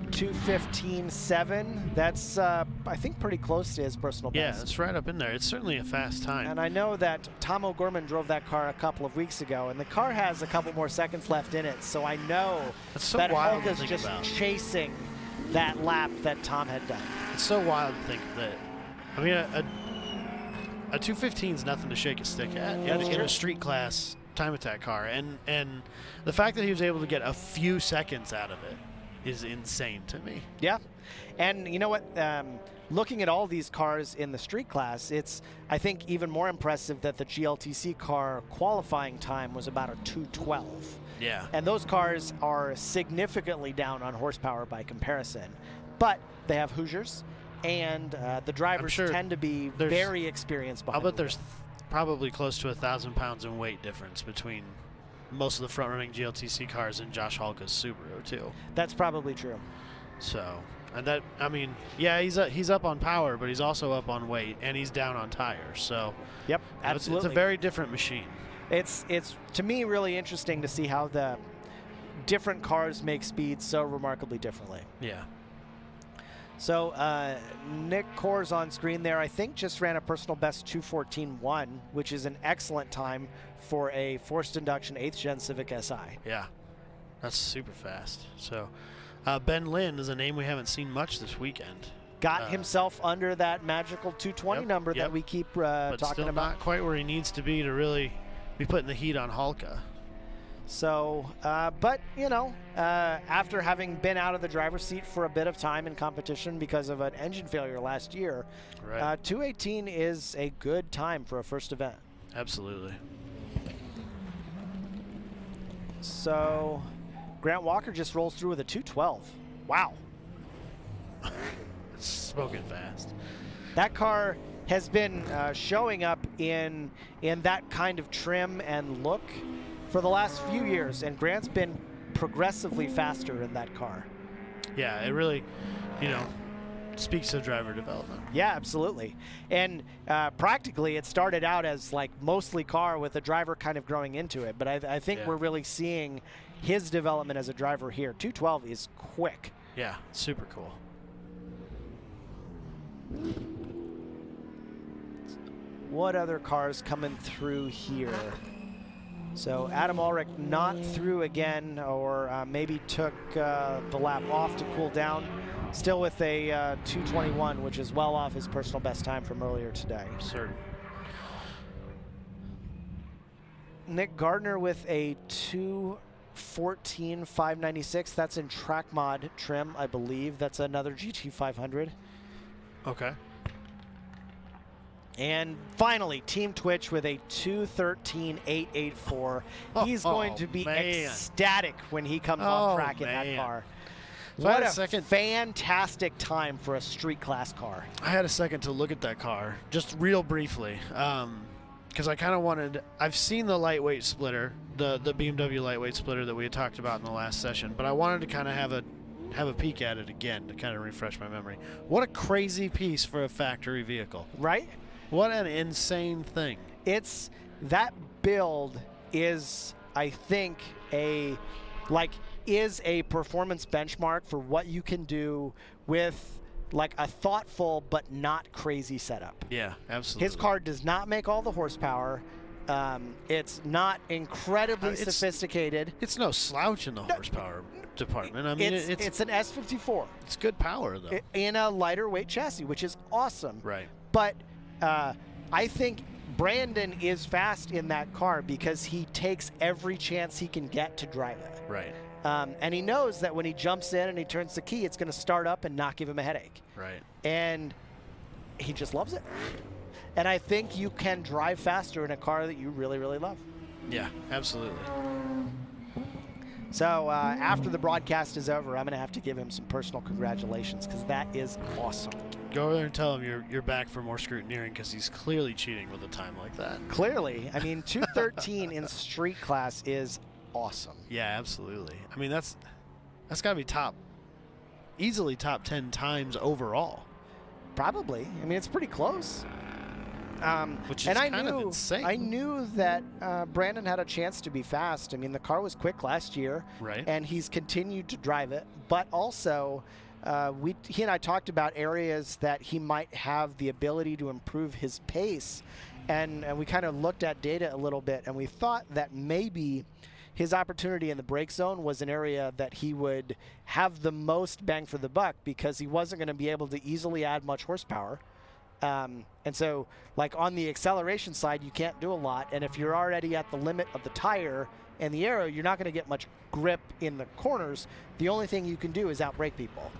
2:15.7. That's, I think, pretty close to his personal Yeah, best. it's right up in there. It's certainly a fast time. And I know that Tom O'Gorman drove that car a couple of weeks ago, and the car has a couple more seconds left in it. So I know That's so that wild to Halka's think just about. chasing that lap that Tom had done. It's so wild to think that. I mean, a 2:15 is nothing to shake a stick at in a street class time attack car, and the fact that he was able to get a few seconds out of it is insane to me. Yeah, and you know what? Looking at all these cars in the street class, it's, I think, even more impressive that the GLTC car qualifying time was about a 2:12. Yeah. And those cars are significantly down on horsepower by comparison, but they have Hoosiers, and the drivers tend to be very experienced behind I'll bet there's probably close to 1,000 pounds in weight difference between most of the front-running GLTC cars and Josh Halka's Subaru too. That's probably true. So, and that, I mean, yeah, he's up on power, but he's also up on weight, and he's down on tires. So, yep, you know, absolutely. it's a very different machine. It's to me really interesting to see how the different cars make speed so remarkably differently. Yeah. So Nick Kors on screen there, I think just ran a personal best 2:14.1, which is an excellent time for a forced induction 8th gen Civic Si. Yeah, that's super fast. So Ben Lynn is a name we haven't seen much this weekend. Got himself under that magical 220 number that we keep but talking still about. Not quite where he needs to be to really be putting the heat on Halka. So, but, you know, after having been out of the driver's seat for a bit of time in competition because of an engine failure last year, right. 2:18 is a good time for a first event. Absolutely. So Grant Walker just rolls through with a 212. Wow. Smoking fast. That car has been showing up in that kind of trim and look for the last few years, and Grant's been progressively faster in that car. Yeah, it really, speaks to driver development. Yeah, absolutely. And practically it started out as like mostly car with a driver kind of growing into it, but I think we're really seeing his development as a driver here. 212 is quick. Yeah, super cool. What other cars coming through here? So Adam Ulrich not through again, or maybe took the lap off to cool down. Still with a 221, which is well off his personal best time from earlier today. Certain. Nick Gardner with a 214.596. That's in track mod trim, I believe. That's another GT500. Okay. And finally, Team Twitch with a 213.884. He's going to be ecstatic when he comes off track in that car. So what a fantastic time for a street class car. I had a second to look at that car, just real briefly, because I kind of wanted. I've seen the lightweight splitter, the BMW lightweight splitter that we had talked about in the last session, but I wanted to kind of have a peek at it again to kind of refresh my memory. What a crazy piece for a factory vehicle, right? What an insane thing. That build is, I think, is a performance benchmark for what you can do with like a thoughtful but not crazy setup. Yeah, absolutely. His car does not make all the horsepower. It's not incredibly sophisticated. It's no slouch in the horsepower department. I mean, it's an S54. It's good power though. In a lighter weight chassis, which is awesome. Right. But I think Brandon is fast in that car because he takes every chance he can get to drive it. Right. And he knows that when he jumps in and he turns the key, it's going to start up and not give him a headache. Right. And he just loves it. And I think you can drive faster in a car that you really, really love. Yeah, absolutely. So after the broadcast is over, I'm going to have to give him some personal congratulations because that is awesome. Go over there and tell him you're back for more scrutineering because he's clearly cheating with a time like that. Clearly. I mean, 213 in street class is awesome. Yeah, absolutely. I mean, that's got to be easily top 10 times overall. Probably. I mean, it's pretty close. Which is kind of insane. I knew that Brandon had a chance to be fast. I mean, the car was quick last year, right? And he's continued to drive it. But also, he and I talked about areas that he might have the ability to improve his pace, and we kind of looked at data a little bit, and we thought that maybe his opportunity in the brake zone was an area that he would have the most bang for the buck because he wasn't going to be able to easily add much horsepower. And so, like on the acceleration side, you can't do a lot. And if you're already at the limit of the tire and the aero, you're not going to get much grip in the corners. The only thing you can do is outbrake people.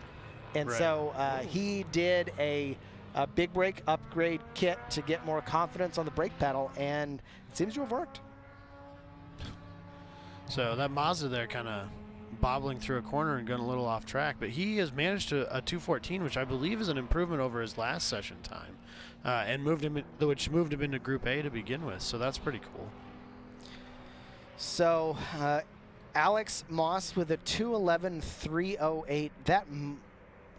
And so he did a big brake upgrade kit to get more confidence on the brake pedal, and it seems to have worked. So that Mazda there kind of bobbling through a corner and going a little off track, but he has managed a 214, which I believe is an improvement over his last session time, and which moved him into Group A to begin with. So that's pretty cool. So Alex Moss with a 211.308. That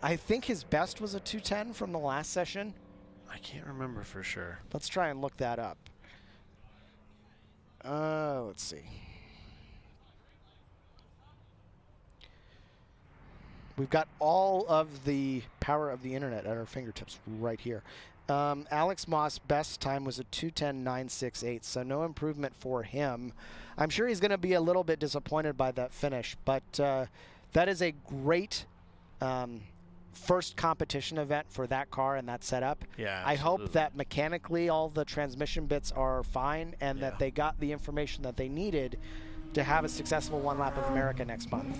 I think his best was a 210 from the last session. I can't remember for sure. Let's try and look that up. Let's see. We've got all of the power of the internet at our fingertips right here. Alex Moss' best time was a 210.968, so no improvement for him. I'm sure he's going to be a little bit disappointed by that finish, but that is a great first competition event for that car and that setup. Yeah, I hope that mechanically all the transmission bits are fine and that they got the information that they needed to have a successful one lap of America next month.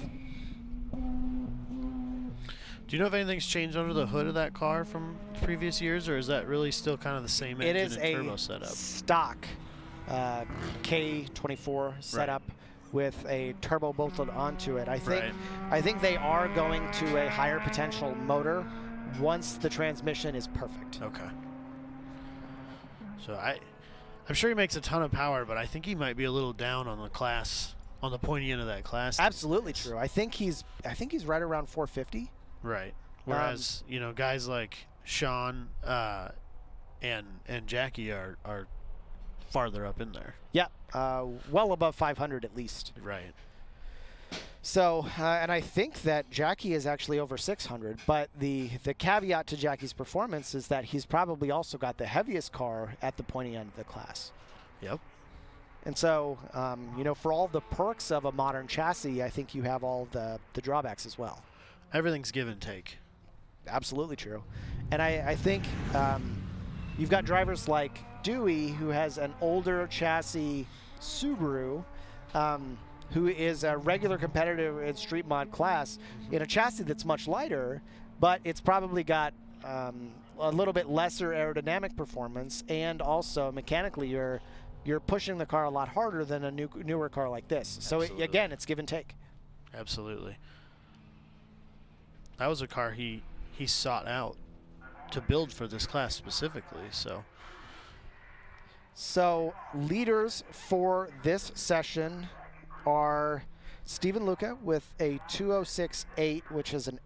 Do you know if anything's changed under the hood of that car from previous years, or is that really still kind of the same engine and turbo setup? Stock K24 setup with a turbo bolted onto it. I think they are going to a higher potential motor once the transmission is perfect. Okay. So I'm sure he makes a ton of power, but I think he might be a little down on the class, on the pointy end of that class. Absolutely true. I think he's right around 450. Right. Whereas you know, guys like Sean and Jackie are farther up in there. Yeah, well above 500 at least. Right. So, and I think that Jackie is actually over 600, but the caveat to Jackie's performance is that he's probably also got the heaviest car at the pointy end of the class. Yep. And so, you know, for all the perks of a modern chassis, I think you have all the drawbacks as well. Everything's give and take. Absolutely true. And I think you've got drivers like Dewey, who has an older chassis Subaru, who is a regular competitor in street mod class in a chassis that's much lighter, but it's probably got a little bit lesser aerodynamic performance, and also mechanically you're pushing the car a lot harder than a newer car like this. So again, it's give and take. Absolutely. That was a car he sought out to build for this class specifically. So leaders for this session are Stephen Luca with a 2:06.8, which is an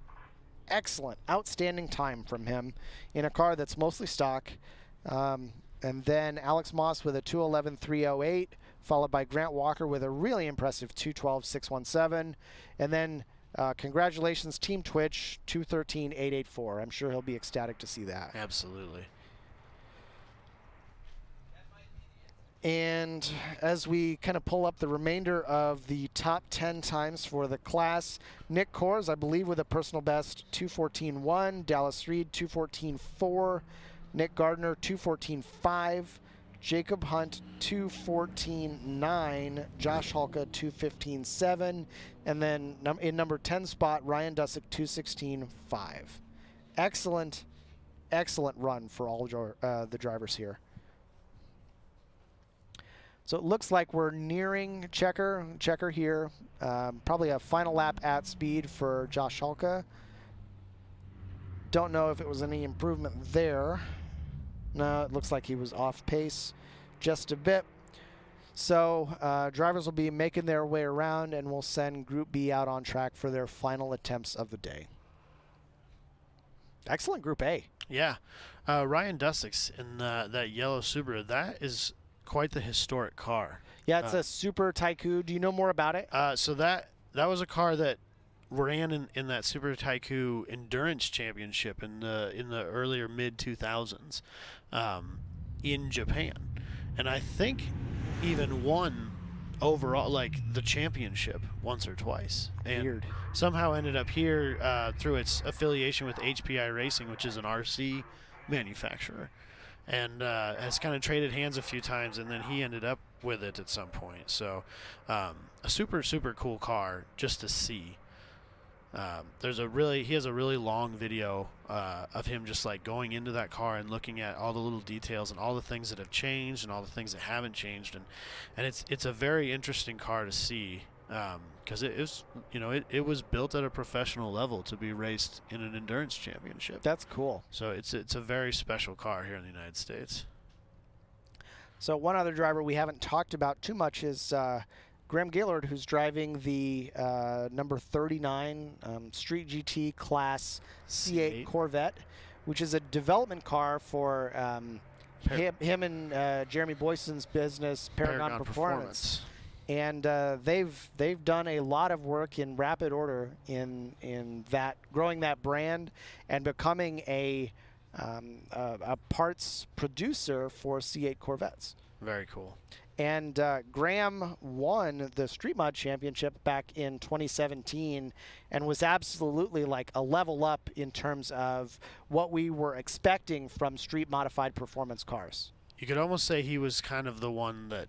excellent, outstanding time from him in a car that's mostly stock. And then Alex Moss with a 2:11.308, followed by Grant Walker with a really impressive 2:12.617. And then congratulations, Team Twitch, 2:13.884. I'm sure he'll be ecstatic to see that. Absolutely. And as we kind of pull up the remainder of the top 10 times for the class, Nick Kors, I believe, with a personal best 2:14.1, Dallas Reed 2:14.4, Nick Gardner 2:14.5, Jacob Hunt 2:14.9, Josh Hulka 2:15.7, and then in number 10 spot, Ryan Dusick 2:16.5. Excellent, excellent run for all the drivers here. So it looks like we're nearing checker here. Probably a final lap at speed for Josh Hulka. Don't know if it was any improvement there. No, it looks like he was off pace just a bit. So drivers will be making their way around, and we'll send Group B out on track for their final attempts of the day. Excellent Group A. Yeah. Ryan Dusick's in that yellow Subaru. That is quite the historic car. Yeah, it's a Super Tycoon. Do you know more about it? So that was a car that ran in that Super Tycoon Endurance Championship in the earlier mid 2000s in Japan, and I think even won overall like the championship once or twice. And weird. Somehow ended up here through its affiliation with HPI Racing, which is an RC manufacturer. And has kind of traded hands a few times, and then he ended up with it at some point. So a super, super cool car just to see. He has a really long video of him just like going into that car and looking at all the little details and all the things that have changed and all the things that haven't changed. And it's a very interesting car to see. Because it was built at a professional level to be raced in an endurance championship. That's cool. So it's a very special car here in the United States. So one other driver we haven't talked about too much is Graham Gaylord, who's driving the number 39 Street GT Class C8 Corvette, which is a development car for him and Jeremy Boyson's business, Paragon Performance. And they've done a lot of work in rapid order in that growing that brand and becoming a parts producer for C8 Corvettes. Very cool. And Graham won the Street Mod Championship back in 2017 and was absolutely like a level up in terms of what we were expecting from street modified performance cars. You could almost say he was kind of the one that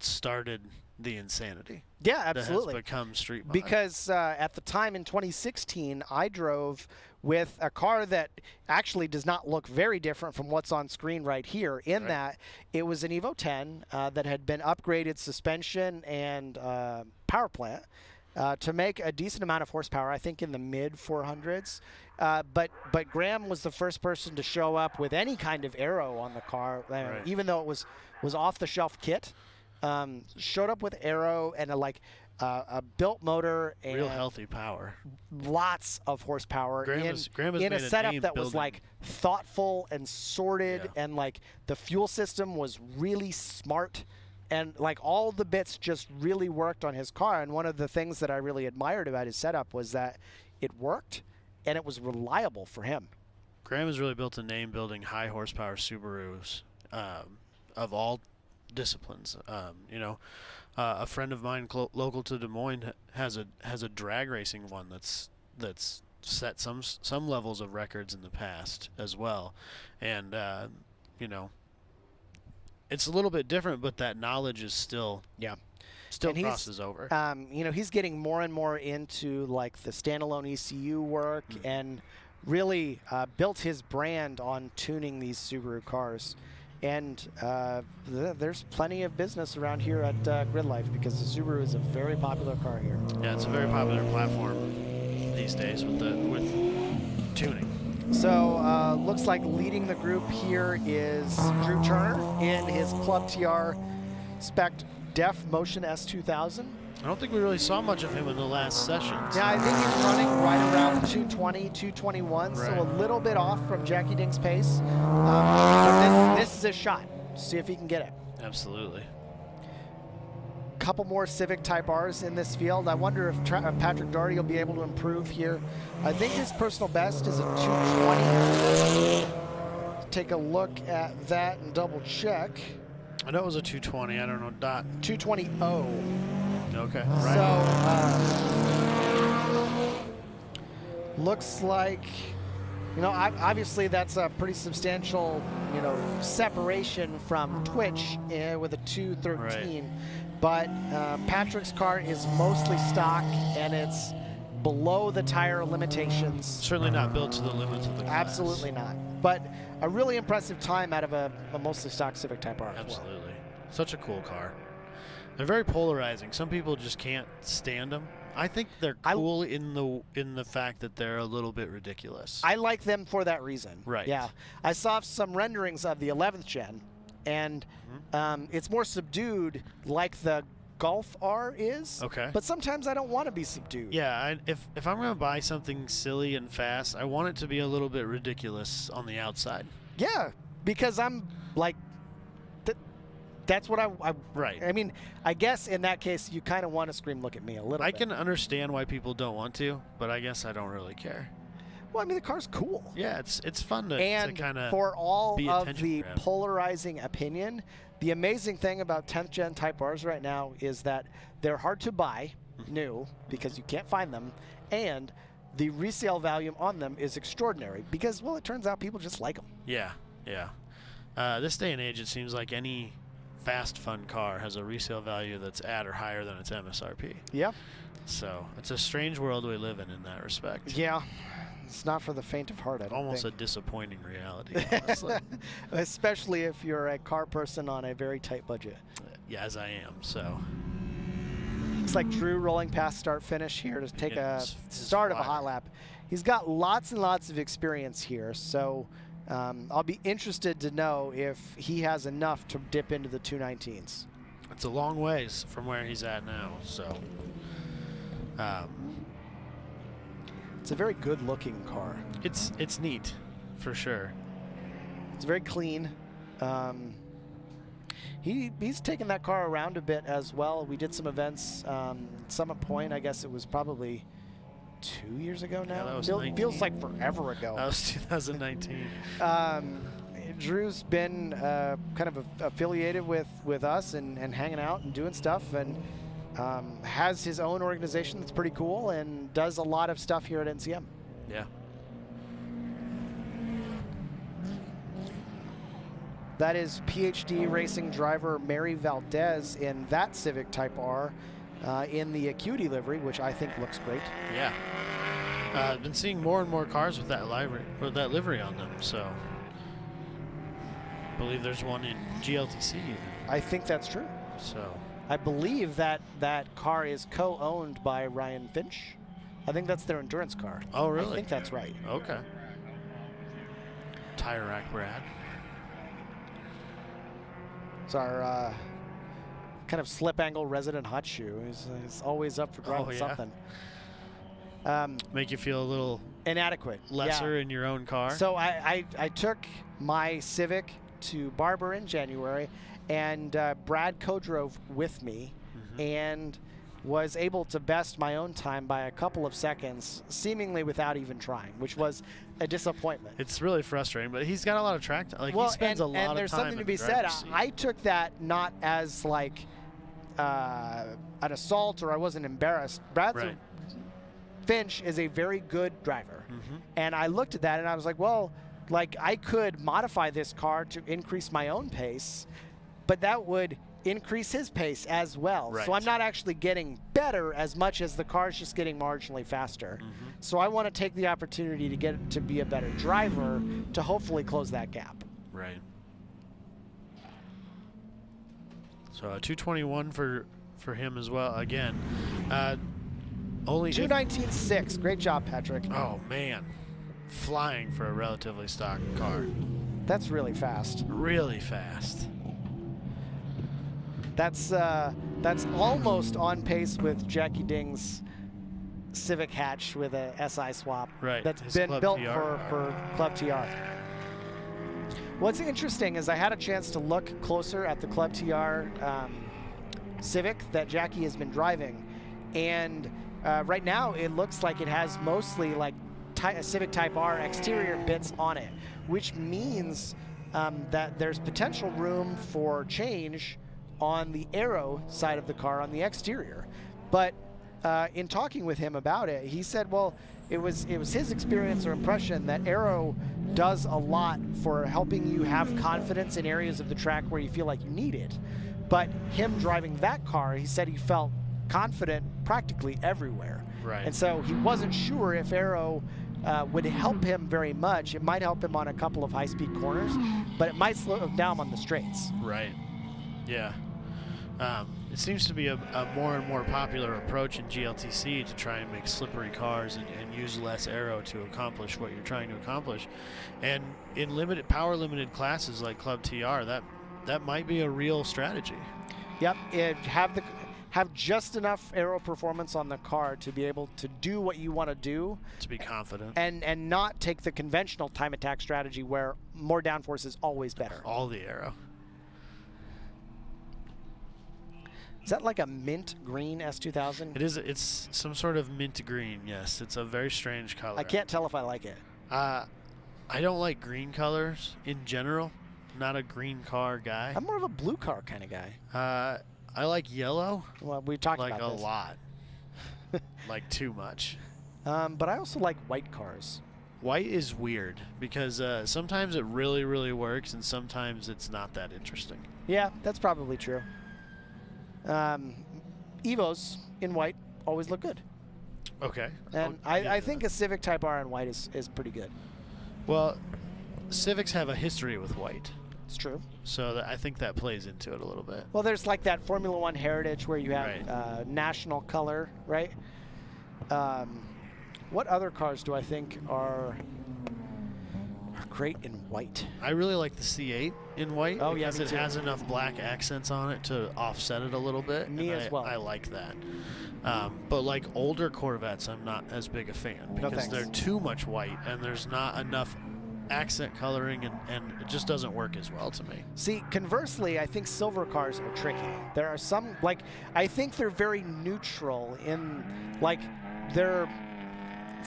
started the insanity. Yeah, absolutely. That has become street mod. Because at the time in 2016, I drove with a car that actually does not look very different from what's on screen right here, in that it was an Evo 10 that had been upgraded suspension and power plant to make a decent amount of horsepower, I think in the mid 400s. But Graham was the first person to show up with any kind of aero on the car, even though it was off-the-shelf kit. Showed up with aero and a built motor and real healthy power, lots of horsepower in a setup that was like thoughtful and sorted, and like the fuel system was really smart, and like all the bits just really worked on his car. And one of the things that I really admired about his setup was that it worked and it was reliable for him. Graham has really built a name building high horsepower Subarus of all disciplines. You know, a friend of mine local to Des Moines has a drag racing one that's set some levels of records in the past as well, and you know, it's a little bit different, but that knowledge is still crosses over. You know, he's getting more and more into like the standalone ECU work, and really built his brand on tuning these Subaru cars. And there's plenty of business around here at GRIDLIFE because the Subaru is a very popular car here. Yeah, it's a very popular platform these days with tuning. So looks like leading the group here is Drew Turner in his Club TR Spec Def Motion S2000. I don't think we really saw much of him in the last session. Yeah, I think he's running right around 220, 221, so a little bit off from Jackie Dink's pace. But this is his shot. See if he can get it. Absolutely. Couple more Civic Type Rs in this field. I wonder if Patrick Doherty will be able to improve here. I think his personal best is a 220. Take a look at that and double check. I know it was a 220. I don't know. 220-0. Okay. Right. So looks like, you know, obviously that's a pretty substantial, you know, separation from Twitch with a 213. Right. But Patrick's car is mostly stock and it's below the tire limitations. Certainly not built to the limits of the class. Absolutely not. But a really impressive time out of a mostly stock Civic Type R. Absolutely. Such a cool car. They're very polarizing. Some people just can't stand them. I think they're cool in the fact that they're a little bit ridiculous. I like them for that reason. Right. Yeah. I saw some renderings of the 11th gen, and it's more subdued like the Golf R is. Okay. But sometimes I don't want to be subdued. Yeah. If I'm going to buy something silly and fast, I want it to be a little bit ridiculous on the outside. Yeah, because I'm like, that's what I right. I mean, I guess in that case, you kind of want to scream, look at me a little bit. I can understand why people don't want to, but I guess I don't really care. Well, I mean, the car's cool. Yeah, it's fun to kind of for all be of the grab. polarizing opinion, the amazing thing about 10th gen Type Rs right now is that they're hard to buy new because you can't find them, and the resale value on them is extraordinary because, well, it turns out people just like them. Yeah, yeah. This day and age, it seems like any fast, fun car has a resale value that's at or higher than its MSRP. Yeah. So it's a strange world we live in that respect. Yeah. It's not for the faint of heart, I don't Almost think. a disappointing reality, honestly. Especially if you're a car person on a very tight budget. Yeah, as I am, so. Looks like Drew rolling past start finish here to take a start of a hot lap. He's got lots and lots of experience here, so I'll be interested to know if he has enough to dip into the 219s. It's a long ways from where he's at now, so. It's a very good-looking car. It's neat, for sure. It's very clean. He's taken that car around a bit as well. We did some events. Summit Point, I guess it was probably 2 years ago now. Yeah, that was feels like forever ago. That was 2019. Drew's been kind of affiliated with us and hanging out and doing stuff, and has his own organization that's pretty cool and does a lot of stuff here at NCM. Yeah. That is PhD racing driver Mary Valdez in that Civic Type R in the Acuity livery, which I think looks great. Yeah. I've been seeing more and more cars with that livery on them. So I believe there's one in GLTC even. I think that's true. So I believe that that car is co-owned by Ryan Finch. I think that's their endurance car. Oh, really? I think that's right. Okay. Tire Rack Brad. It's our kind of slip angle resident hot shoe. He's always up for driving something. Make you feel a little inadequate, lesser in your own car. So I took my Civic to Barber in January, and Brad co-drove with me, and was able to best my own time by a couple of seconds, seemingly without even trying, which was a disappointment. It's really frustrating, but he's got a lot of track time. Like, well, he spends a lot of time. And there's something to be said. I took that not as like an assault, or I wasn't embarrassed. Finch is a very good driver, and I looked at that and I was like, well, like I could modify this car to increase my own pace, but that would increase his pace as well. Right. So I'm not actually getting better as much as the car's just getting marginally faster. So I want to take the opportunity to get to be a better driver to hopefully close that gap. Right. So 221 for him as well. Again, only 219.6. Great job, Patrick. Oh man, flying for a relatively stock car. That's really fast. Really fast. That's almost on pace with Jackie Ding's Civic hatch with a SI swap. Right. That's his been Club built TR. for Club TR. What's interesting is I had a chance to look closer at the Club TR Civic that Jackie has been driving, and right now it looks like it has mostly like Civic Type R exterior bits on it, which means that there's potential room for change on the aero side of the car on the exterior. But in talking with him about it, he said, well, it was his experience or impression that aero does a lot for helping you have confidence in areas of the track where you feel like you need it. But him driving that car, he said he felt confident practically everywhere. Right. And so he wasn't sure if aero would help him very much. It might help him on a couple of high-speed corners, but it might slow him down on the straights. Right. Yeah. It seems to be a more and more popular approach in GLTC to try and make slippery cars and use less aero to accomplish what you're trying to accomplish. And in power-limited classes like Club TR, that might be a real strategy. Yep. Have just enough aero performance on the car to be able to do what you want to do. To be confident. And not take the conventional time attack strategy where more downforce is always better. All the aero. Is that like a mint green S2000? It is. It's some sort of mint green, yes. It's a very strange color. I can't tell if I like it. I don't like green colors in general. I'm not a green car guy. I'm more of a blue car kind of guy. I like yellow. Well, we talked like about this. a lot. Like too much. But I also like white cars. White is weird because sometimes it really, really works and sometimes it's not that interesting. Yeah, that's probably true. Evos in white always look good. Okay. And I think a Civic Type R in white is pretty good. Well, Civics have a history with white. It's true. So I think that plays into it a little bit. Well, there's like that Formula One heritage where you have national color, right? What other cars do I think are great in white? I really like the C8 in white because me it too. has enough black accents on it to offset it a little bit. Me as well. I like that. But like older Corvettes, I'm not as big a fan because they're too much white and there's not enough accent coloring and it just doesn't work as well to me. See, conversely, I think silver cars are tricky. There are some, like, I think they're very neutral in, like, they're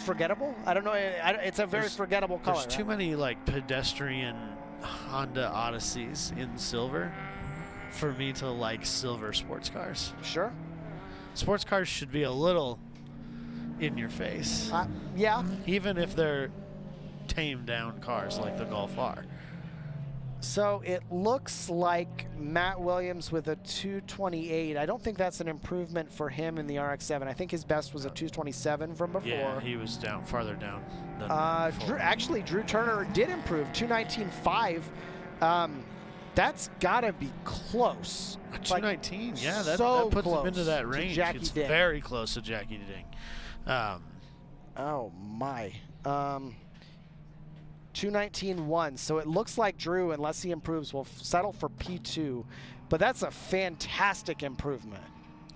forgettable. I don't know. It's a very forgettable color. There's too many like pedestrian Honda Odysseys in silver for me to like silver sports cars. Sure. Sports cars should be a little in your face. Yeah. Even if they're tamed down cars like the Golf R. So it looks like Matt Williams with a 228. I don't think that's an improvement for him in the RX-7. I think his best was a 227 from before. Yeah, he was farther down than Actually, Drew Turner did improve, 219.5. That's gotta be close. 219, like, yeah, that puts him into that range. It's Ding. very close to Jackie Ding. Oh my. 219.1. So it looks like Drew, unless he improves, will settle for P2. But that's a fantastic improvement.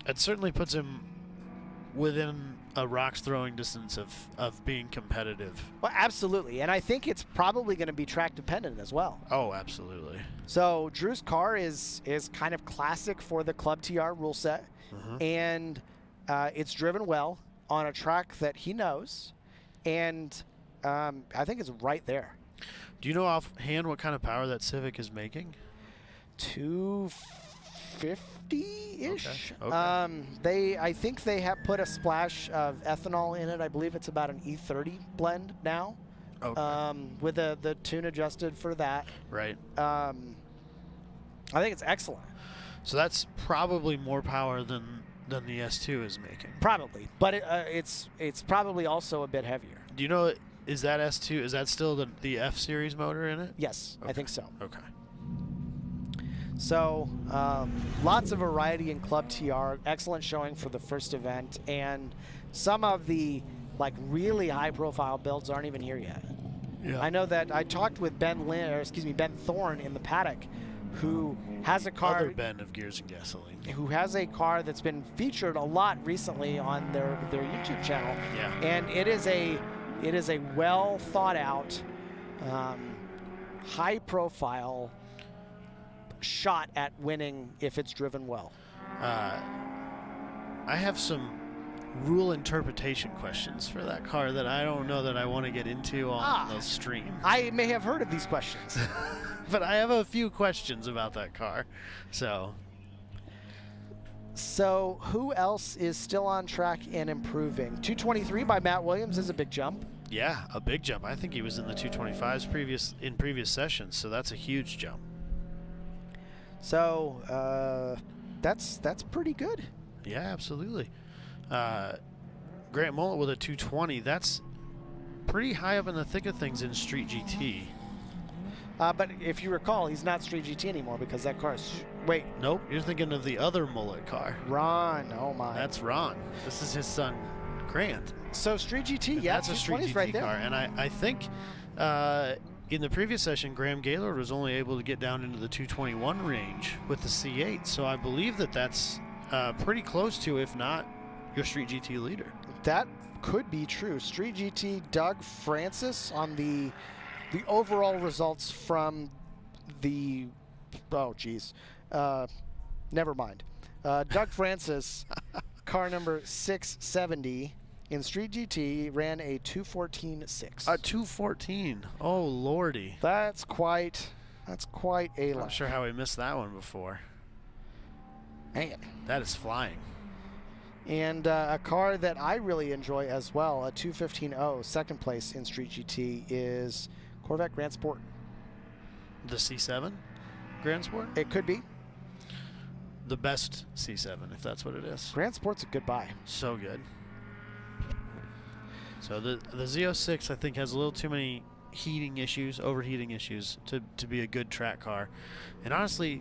It certainly puts him within a rock's throwing distance of being competitive. Well, absolutely. And I think it's probably going to be track dependent as well. Oh, absolutely. So Drew's car is kind of classic for the Club TR rule set. And it's driven well on a track that he knows. And I think it's right there. Do you know offhand what kind of power that Civic is making? 250-ish. Okay. I think they have put a splash of ethanol in it. I believe it's about an E30 blend now. Okay. With the tune adjusted for that. Right. I think it's excellent. So that's probably more power than the S2 is making. Probably, but it's probably also a bit heavier. Do you know, is that S2, is that still the F series motor in it? Yes, okay. I think so. Okay. So lots of variety in Club TR, excellent showing for the first event, and some of the really high-profile builds aren't even here yet. Yeah. I know that I talked with Ben Thorne in the paddock, who has a car. Other Ben of Gears and Gasoline. Who has a car that's been featured a lot recently on their YouTube channel. Yeah. And it is a well thought out, high profile shot at winning if it's driven well. I have some rule interpretation questions for that car that I don't know that I want to get into on the stream. I may have heard of these questions. But I have a few questions about that car. So who else is still on track and improving? 223 by Matt Williams is a big jump. Yeah, a big jump. I think he was in the 225s in previous sessions, so that's a huge jump. So that's pretty good. Yeah, absolutely. Grant Mullet with a 220. That's pretty high up in the thick of things in Street GT. But if you recall, he's not Street GT anymore because that car is... Wait. Nope, you're thinking of the other Mullet car. Ron, oh my. That's Ron. This is his son, Grant. So Street GT, yeah, that's a Street GT right car. there. And I think in the previous session, Graham Gaylord was only able to get down into the 221 range with the C8. So I believe that's pretty close to, if not, your Street GT leader. That could be true. Street GT, Doug Francis on the overall results from the, never mind. Doug Francis, car number 670 in Street GT, ran a 214.6. A 214. Oh lordy. That's quite a lot. I'm not sure how we missed that one before. Man, that is flying. And a car that I really enjoy as well, a 215.0, second place in Street GT, is Corvette Grand Sport. The C7 Grand Sport? It could be. The best C7, if that's what it is. Grand Sport's a good buy. So good. So the Z06, I think, has a little too many overheating issues to be a good track car. And honestly,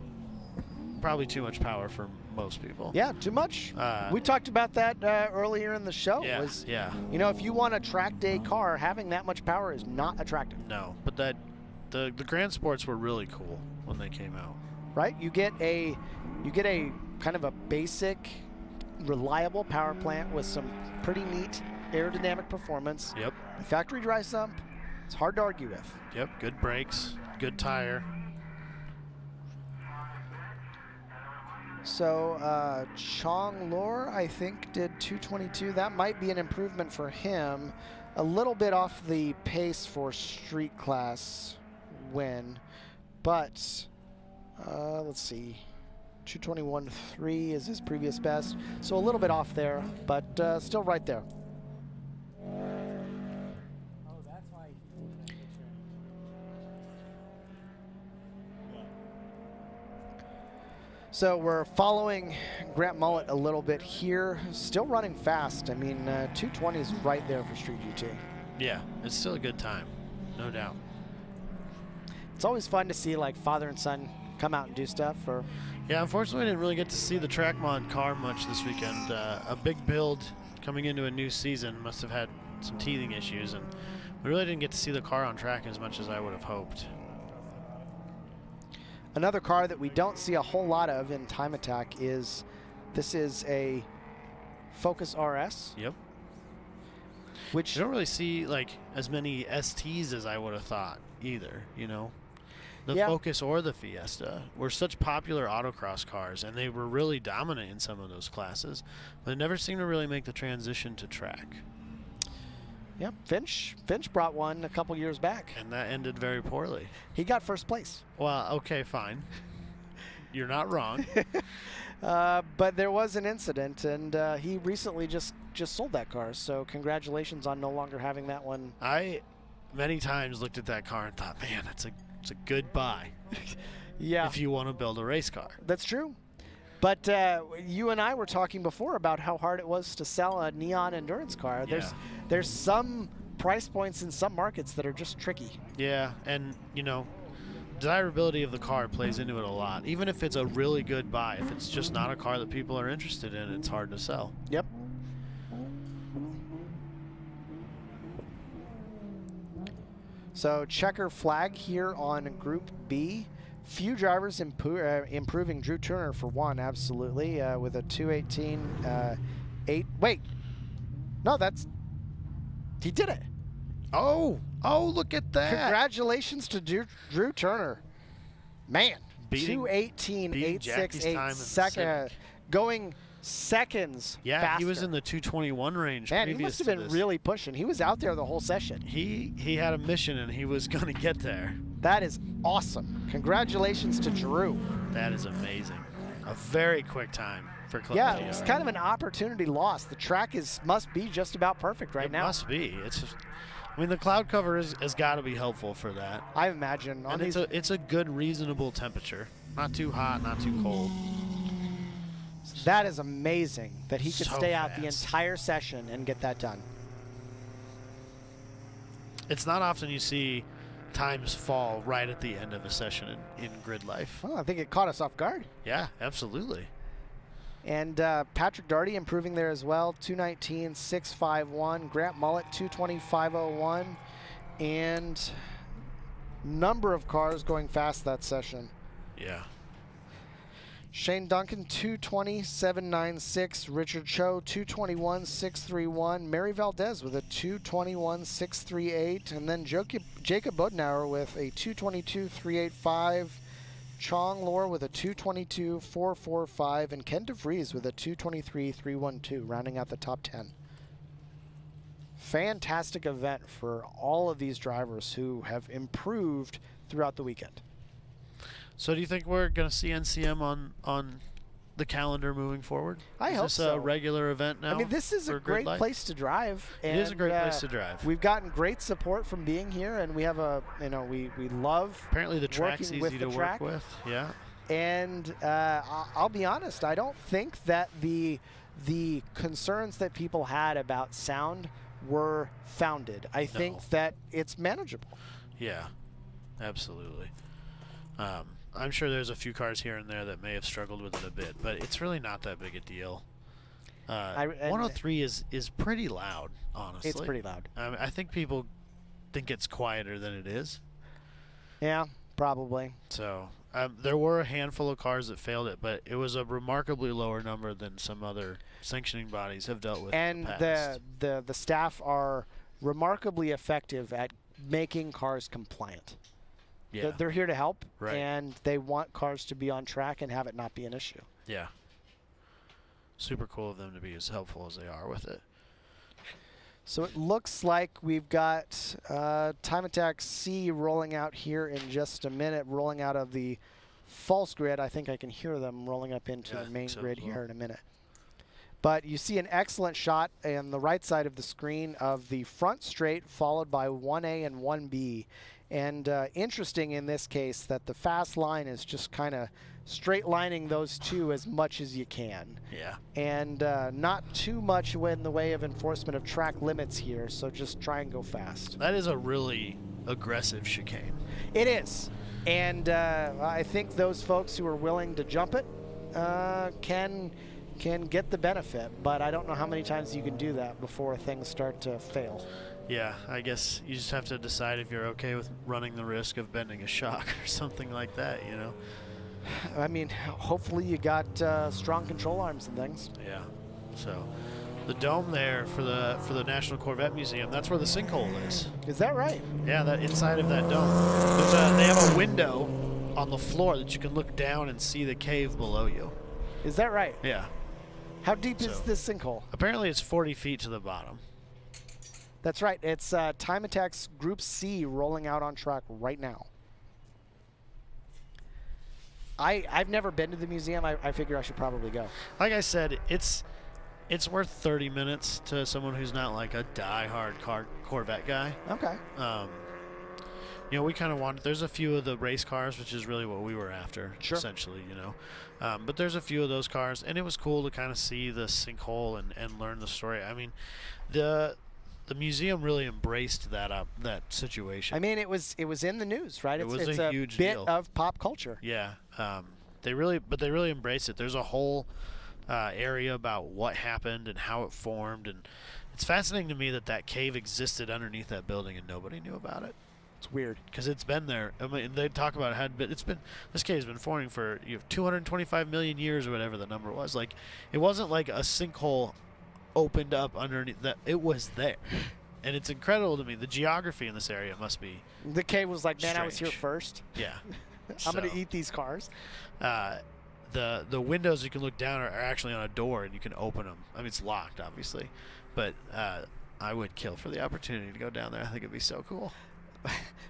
probably too much power for most people. Yeah, too much. We talked about that earlier in the show. Yeah. You know, if you want a track day car, having that much power is not attractive. No, but the Grand Sports were really cool when they came out. Right? You get a kind of a basic, reliable power plant with some pretty neat aerodynamic performance. Yep. The factory dry sump, it's hard to argue with. Yep, good brakes, good tire. So Chong Lor, I think, did 222. That might be an improvement for him. A little bit off the pace for street class win. But let's see. 221.3 is his previous best. So a little bit off there, but still right there. So we're following Grant Mullet a little bit here. Still running fast. I mean, 220 is right there for Street GT. Yeah, it's still a good time, no doubt. It's always fun to see like father and son come out and do stuff. Or yeah, unfortunately, I didn't really get to see the track mod car much this weekend. A big build coming into a new season must have had some teething issues, and we really didn't get to see the car on track as much as I would have hoped. Another car that we don't see a whole lot of in Time Attack is, this is a Focus RS. Yep. Which you don't really see like as many STs as I would have thought either, you know. The Focus or the Fiesta were such popular autocross cars, and they were really dominant in some of those classes, but they never seemed to really make the transition to track. Yep, Finch brought one a couple years back. And that ended very poorly. He got first place. Well, okay, fine. You're not wrong. But there was an incident, and he recently just sold that car, so congratulations on no longer having that one. I many times looked at that car and thought, man, it's a good buy. Yeah. If you want to build a race car. That's true. But you and I were talking before about how hard it was to sell a neon endurance car. Yeah. There's some price points in some markets that are just tricky. Yeah, and you know, desirability of the car plays into it a lot. Even if it's a really good buy, if it's just not a car that people are interested in, it's hard to sell. Yep. So checker flag here on Group B. Few drivers improving. Drew Turner for one, absolutely, with a 2:18.8. Wait, no, he did it. Oh, look at that! Congratulations to Drew Turner. Man, 2:18.868 second, going seconds. Yeah, faster. He was in the 221 range. Man, he must have been really pushing. He was out there the whole session. He had a mission, and he was going to get there. That is awesome. Congratulations to Drew. That is amazing. A very quick time for Club. Yeah, it's kind of an opportunity lost. The track must be just about perfect right now. It must be. It's just, I mean, the cloud cover has got to be helpful for that. I imagine. And it's a good, reasonable temperature. Not too hot, not too cold. That is amazing that he could stay out the fast. entire session and get that done. It's not often you see times fall right at the end of a session in GRIDLIFE. Well, I think it caught us off guard. Yeah, absolutely. And Patrick Daugherty improving there as well, 2:19.651. Grant Mullet, 2:20.501. And number of cars going fast that session. Yeah. Shane Duncan, 2:20.796. Richard Cho, 2:21.631. Mary Valdez with a 2:21.638. And then Jacob Bodenauer with a 2:22.385. Chong Lor with a 2:22.445. And Ken DeVries with a 2:23.312, rounding out the top 10. Fantastic event for all of these drivers who have improved throughout the weekend. So do you think we're going to see NCM on the calendar moving forward? I hope so. Is this a regular event now? I mean, this is a great place to drive. It is a great place to drive. We've gotten great support from being here, and we have we love apparently the track's working easy to work with. Yeah. And I'll be honest, I don't think that the concerns that people had about sound were founded. I think that it's manageable. Yeah, absolutely. I'm sure there's a few cars here and there that may have struggled with it a bit, but it's really not that big a deal. 103 is pretty loud, honestly. It's pretty loud. I think people think it's quieter than it is. Yeah, probably. So there were a handful of cars that failed it, but it was a remarkably lower number than some other sanctioning bodies have dealt with in the past. And the staff are remarkably effective at making cars compliant. Yeah. They're here to help, right. And they want cars to be on track and have it not be an issue. Yeah. Super cool of them to be as helpful as they are with it. So it looks like we've got Time Attack C rolling out here in just a minute, rolling out of the false grid. I think I can hear them rolling up into the main grid here in a minute. But you see an excellent shot on the right side of the screen of the front straight, followed by 1A and 1B. And interesting in this case that the fast line is just kind of straight lining those two as much as you can. Yeah. And not too much in the way of enforcement of track limits here, so just try and go fast. That is a really aggressive chicane. It is. And I think those folks who are willing to jump it can get the benefit, but I don't know how many times you can do that before things start to fail. Yeah, I guess you just have to decide if you're okay with running the risk of bending a shock or something like that, you know? I mean, hopefully you got strong control arms and things. Yeah. So the dome there for the National Corvette Museum, that's where the sinkhole is. Is that right? Yeah, that inside of that dome. They have a window on the floor that you can look down and see the cave below you. Is that right? Yeah. How deep is this sinkhole? Apparently it's 40 feet to the bottom. That's right. It's Time Attack's Group C rolling out on track right now. I've never been to the museum. I figure I should probably go. Like I said, it's worth 30 minutes to someone who's not like a die-hard Corvette guy. Okay. You know, we kind of wanted, there's a few of the race cars, which is really what we were after, sure. essentially, you know. But there's a few of those cars, and it was cool to kind of see the sinkhole and learn the story. I mean, the museum really embraced that situation. I mean, it was in the news, right? It's a huge bit deal. of pop culture. Yeah. They really embraced it. There's a whole area about what happened and how it formed, and it's fascinating to me that cave existed underneath that building and nobody knew about it. It's weird because it's been there. I mean, they talk about this cave's been forming for 225 million years or whatever the number was. Like, it wasn't like a sinkhole opened up underneath that. It was there, and it's incredible to me. The geography in this area must be. The cave was like, man, strange. I was here first. Yeah. I'm gonna eat these cars. The windows you can look down are actually on a door, and you can open them. I mean, it's locked, obviously, but I would kill for the opportunity to go down there. I think it'd be so cool.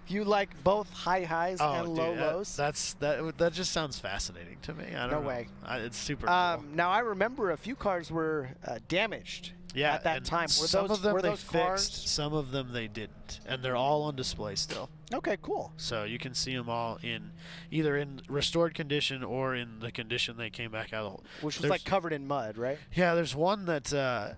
You like both high highs and low lows? That just sounds fascinating to me. I don't know. No way. It's super cool. Now I remember a few cars were damaged. Yeah, at that time. Some of them were they those fixed, cars? some of them they didn't, and they're all on display still. Okay, cool. So you can see them all either in restored condition or in the condition they came back out of. Which was like covered in mud, right? Yeah, there's one that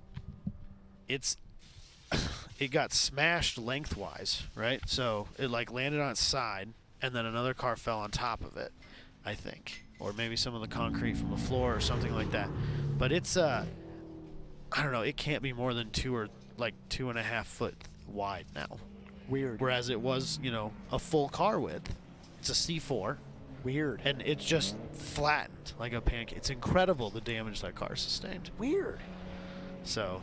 it got smashed lengthwise, right? So it like landed on its side, and then another car fell on top of it, I think, or maybe some of the concrete from the floor or something like that. But it's I don't know. It can't be more than 2.5 foot wide now. Weird. Whereas it was, a full car width. It's a C4. Weird. And it's just flattened like a pancake. It's incredible the damage that car sustained. Weird. So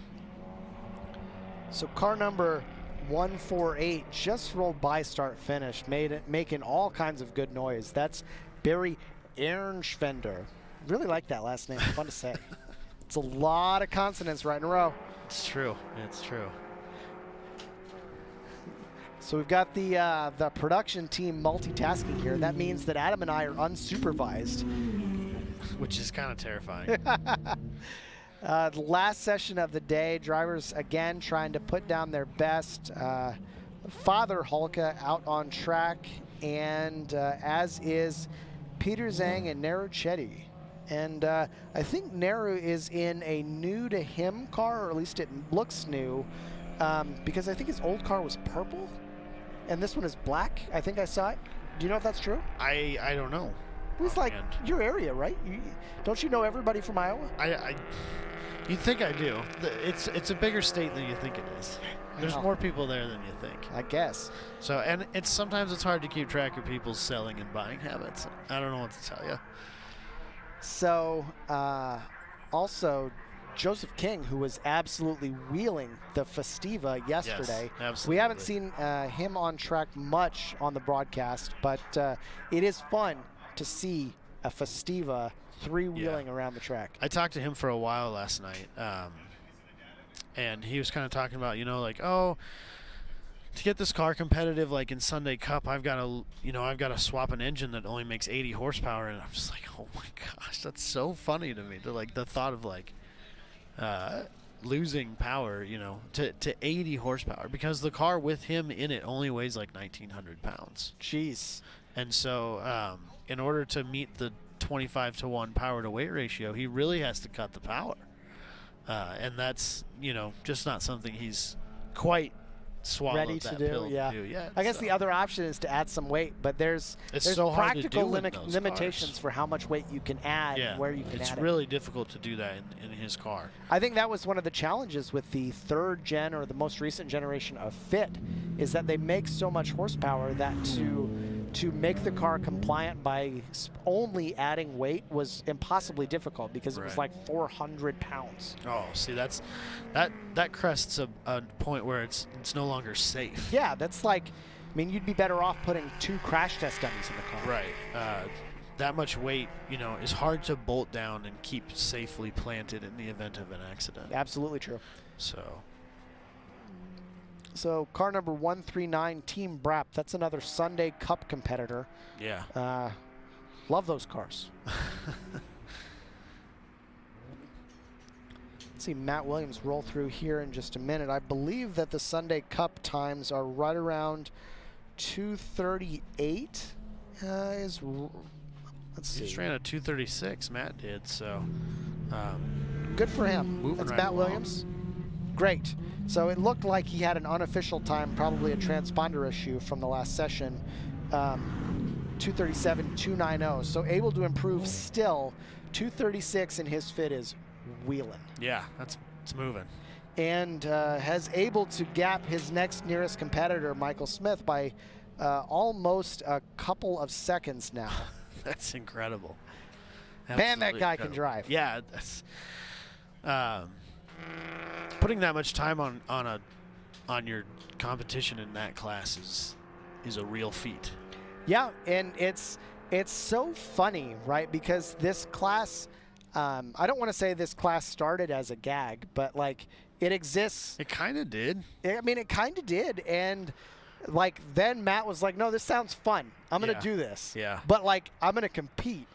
car number 148 just rolled by start finish, making all kinds of good noise. That's Barry Ehrenschwender. Really like that last name. Fun to say. It's a lot of consonants right in a row. It's true. It's true. So we've got the production team multitasking here. That means that Adam and I are unsupervised. Which is kind of terrifying. The last session of the day, drivers again trying to put down their best. Father Hulka out on track, and as is Peter Zhang and Neru Chetty. And I think Neru is in a new to him car, or at least it looks new, because I think his old car was purple, and this one is black. I think I saw it. Do you know if that's true? I don't know. It was like your area, right? Don't you know everybody from Iowa? You'd think I do. It's a bigger state than you think it is. There's more people there than you think. I guess. So, and sometimes it's hard to keep track of people's selling and buying habits. I don't know what to tell you. So, also, Joseph King, who was absolutely wheeling the Festiva yesterday. Yes, absolutely. We haven't seen him on track much on the broadcast, but it is fun to see a Festiva three-wheeling around the track. I talked to him for a while last night, and he was kind of talking about, to get this car competitive, like in Sunday Cup, I've got to swap an engine that only makes 80 horsepower, and I'm just like, oh my gosh, that's so funny to me. The thought of losing power, you know, to 80 horsepower because the car with him in it only weighs like 1,900 pounds. Jeez. And so in order to meet the 25-to-1 power to weight ratio, he really has to cut the power. And that's, you know, just not something he's quite swallowed ready to that do. pill Yeah. to do yet. I guess the other option is to add some weight, but there's so hard to practical do in those limitations cars. for how much weight you can add and where you can add it's it. really difficult to do that in his car. I think that was one of the challenges with the 3rd gen or the most recent generation of Fit, is that they make so much horsepower that to make the car compliant by only adding weight was impossibly difficult because it was like 400 pounds. Oh, see, that crests a point where it's no longer safe. Yeah, that's like, I mean, you'd be better off putting 2 crash test dummies in the car. Right. That much weight, you know, is hard to bolt down and keep safely planted in the event of an accident. Absolutely true. So car number 139, Team Brap. That's another Sunday Cup competitor. Yeah. Love those cars. Let's see Matt Williams roll through here in just a minute. I believe that the Sunday Cup times are right around 2:38. Let's see. He just ran a 2:36. Matt did, so good for him. Moving That's right Matt along. Williams. Great. So it looked like he had an unofficial time, probably a transponder issue from the last session, 2:37.290. So able to improve still. 2:36 in his Fit is wheeling. Yeah, it's moving. And has able to gap his next nearest competitor, Michael Smith, by almost a couple of seconds now. That's incredible. Man, that Absolutely guy can incredible. drive. Yeah, that's putting that much time on your competition in that class is a real feat. Yeah, and it's so funny, right? Because this class, I don't want to say this class started as a gag, but like it exists. It kind of did. I mean, it kind of did, and like then Matt was like, "No, this sounds fun. I'm gonna do this." Yeah. But like, I'm gonna compete.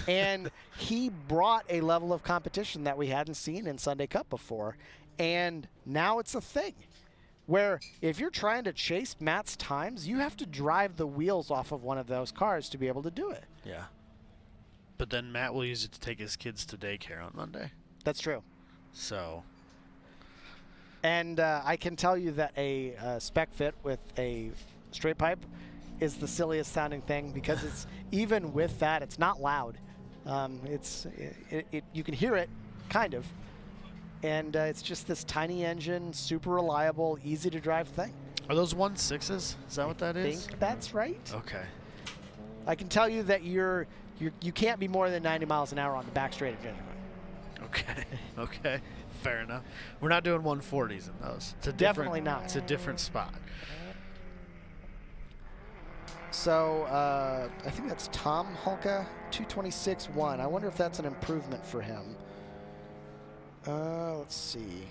And he brought a level of competition that we hadn't seen in Sunday Cup before. And now it's a thing where if you're trying to chase Matt's times, you have to drive the wheels off of one of those cars to be able to do it. Yeah. But then Matt will use it to take his kids to daycare on Monday. That's true. So. And I can tell you that a spec Fit with a straight pipe is the silliest sounding thing because it's even with that, it's not loud. You can hear it, kind of. And it's just this tiny engine, super reliable, easy to drive thing. Are those 1.6s? Is that what that I is? think that's right. Okay. I can tell you that you can't be more than 90 miles an hour on the back straight of genuine. Okay. Okay. Fair enough. We're not doing 140s in those. It's a Definitely not. It's a different spot. So I think that's Tom Hulka, 226.1. I wonder if that's an improvement for him. Let's see.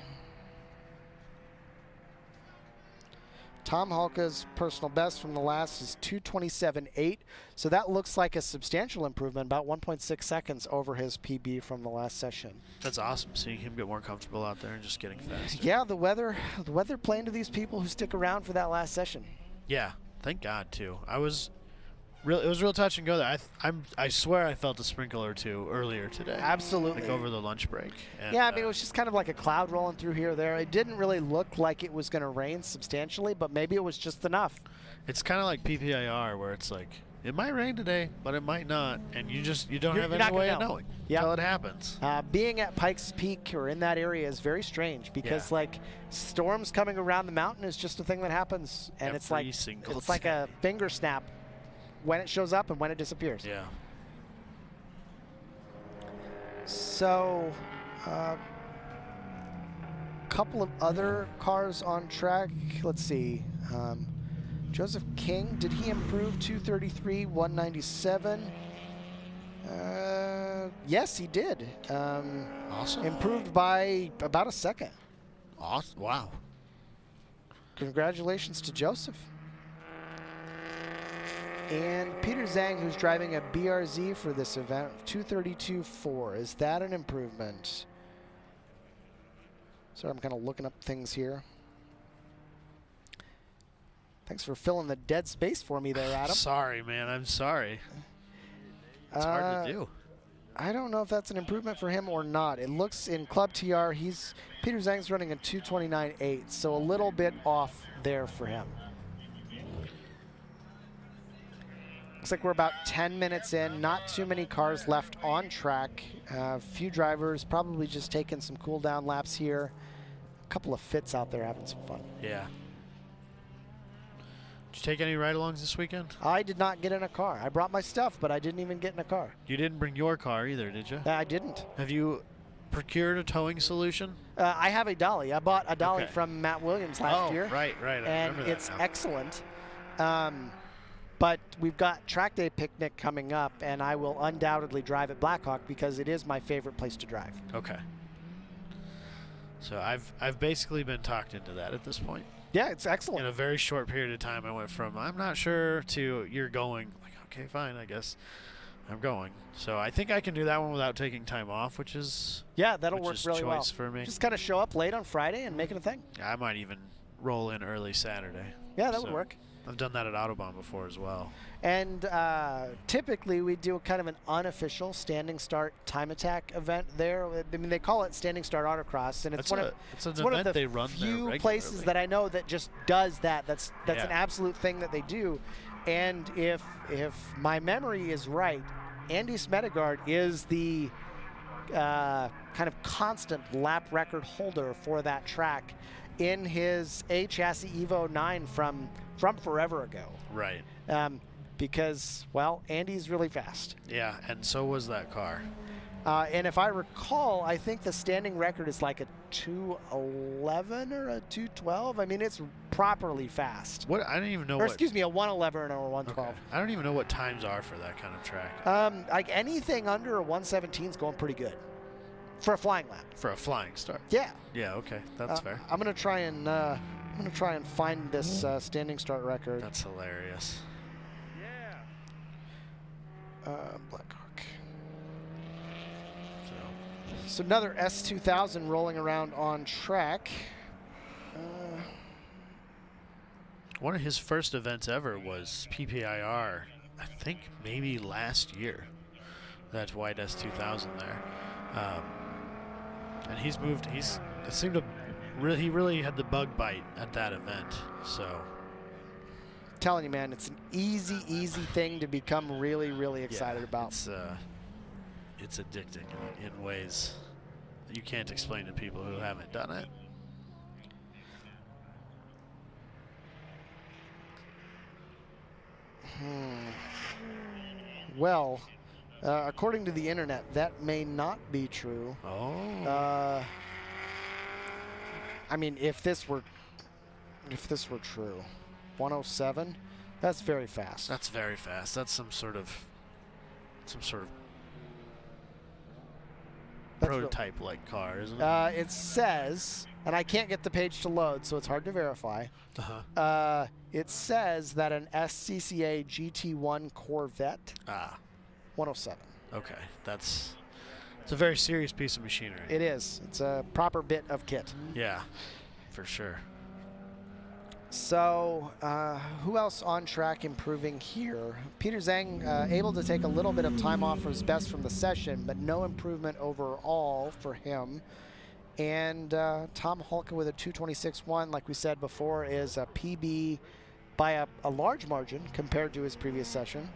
Tom Hulka's personal best from the last is 227.8. So that looks like a substantial improvement, about 1.6 seconds over his PB from the last session. That's awesome, seeing him get more comfortable out there and just getting faster. Yeah, the weather playing to these people who stick around for that last session. Yeah, thank God too. It was real touch and go there. I swear I felt a sprinkle or two earlier today. Absolutely. Like over the lunch break. And, yeah, I mean, it was just kind of like a cloud rolling through here or there. It didn't really look like it was going to rain substantially, but maybe it was just enough. It's kind of like PPIR where it's like, it might rain today, but it might not. And you don't have any way of knowing until it happens. Being at Pikes Peak or in that area is very strange because like storms coming around the mountain is just a thing that happens. And it's like a finger snap when it shows up and when it disappears. Yeah. So, couple of other cars on track. Let's see. Joseph King, did he improve 233, 197? Yes, he did. Awesome. Improved by about a second. Awesome. Wow. Congratulations to Joseph. And Peter Zhang, who's driving a BRZ for this event, 232.4. Is that an improvement? So I'm kind of looking up things here. Thanks for filling the dead space for me there, Adam. Sorry, man. I'm sorry. It's hard to do. I don't know if that's an improvement for him or not. It looks in Club TR, Peter Zhang's running a 2:29.8, so a little bit off there for him. Looks like we're about 10 minutes in, not too many cars left on track. A few drivers probably just taking some cool down laps here. A couple of fits out there having some fun. Yeah. Did you take any ride-alongs this weekend? I did not get in a car. I brought my stuff, but I didn't even get in a car. You didn't bring your car either, did you? I didn't. Have you procured a towing solution? I have a dolly. I bought a dolly from Matt Williams last year. Right. I and remember that it's now. excellent. But we've got track day picnic coming up, and I will undoubtedly drive at Blackhawk because it is my favorite place to drive. Okay. So I've basically been talked into that at this point. Yeah, it's excellent. In a very short period of time, I went from I'm not sure to you're going. Like, okay, fine, I guess I'm going. So I think I can do that one without taking time off, which is that'll work really choice well for me. Just kind of show up late on Friday and make it a thing. I might even roll in early Saturday. Yeah, that would work. I've done that at Autobahn before as well. And typically we do kind of an unofficial standing start time attack event there. I mean, they call it standing start autocross, and it's one of the few places that I know that just does that. That's an absolute thing that they do. And if my memory is right, Andy Smedegaard is the kind of constant lap record holder for that track in his A Chassis Evo 9 from forever ago. Right. Because, well, Andy's really fast. Yeah, and so was that car. And if I recall, I think the standing record is like a 2:11 or a 2:12. I mean, it's properly fast. What? I don't even know. Or excuse me, a 1:11 or a 1:12. Okay. I don't even know what times are for that kind of track. Like anything under a 1:17 is going pretty good for a flying lap. For a flying start. Yeah. Yeah. Okay, that's fair. I'm gonna try and find this standing start record. That's hilarious. Blackhawk. So another S2000 rolling around on track. One of his first events ever was PPIR, I think maybe last year. That white S2000 there. And he's moved, it seemed to he really had the bug bite at that event, so. Telling you, man, it's an easy thing to become really excited about. It's addicting in ways that you can't explain to people who haven't done it. Well, according to the internet, that may not be true. Oh. I mean, if this were true, 107, that's very fast. That's very fast. That's some sort of prototype-like car, isn't it? It says, and I can't get the page to load, so it's hard to verify. It says that an SCCA GT1 Corvette, 107. Okay, it's a very serious piece of machinery. It is. It's a proper bit of kit. Yeah, for sure. So, who else on track improving here? Peter Zhang able to take a little bit of time off for his best from the session, but no improvement overall for him. And Tom Hulken with a 2:26.1, like we said before, is a PB by a large margin compared to his previous session.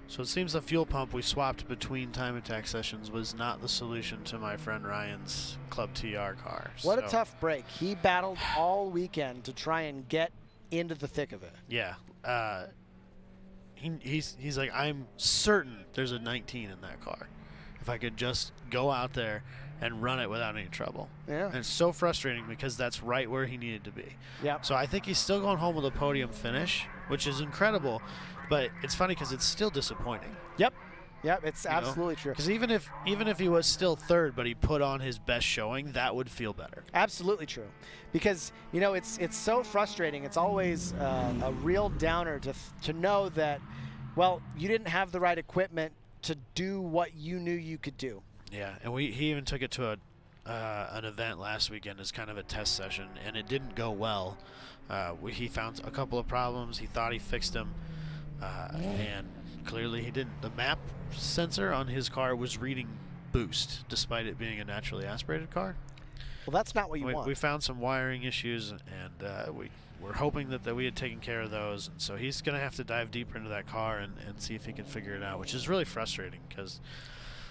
So it seems the fuel pump we swapped between time attack sessions was not the solution to my friend Ryan's Club TR car. What a tough break. He battled all weekend to try and get into the thick of it. Yeah. He's like, I'm certain there's a 19 in that car. If I could just go out there and run it without any trouble. Yeah. And it's so frustrating because that's right where he needed to be. Yep. So I think he's still going home with a podium finish, which is incredible. But it's funny because it's still disappointing. Yep, it's absolutely true. Because even if he was still third, but he put on his best showing, that would feel better. Absolutely true. Because it's so frustrating. It's always a real downer to know that, well, you didn't have the right equipment to do what you knew you could do. Yeah, and he even took it to an event last weekend as kind of a test session, and it didn't go well. He found a couple of problems. He thought he fixed them, and clearly he didn't. The map sensor on his car was reading boost, despite it being a naturally aspirated car. Well, that's not what you want. We found some wiring issues, and we're hoping that we had taken care of those. And so he's going to have to dive deeper into that car and see if he can figure it out, which is really frustrating because...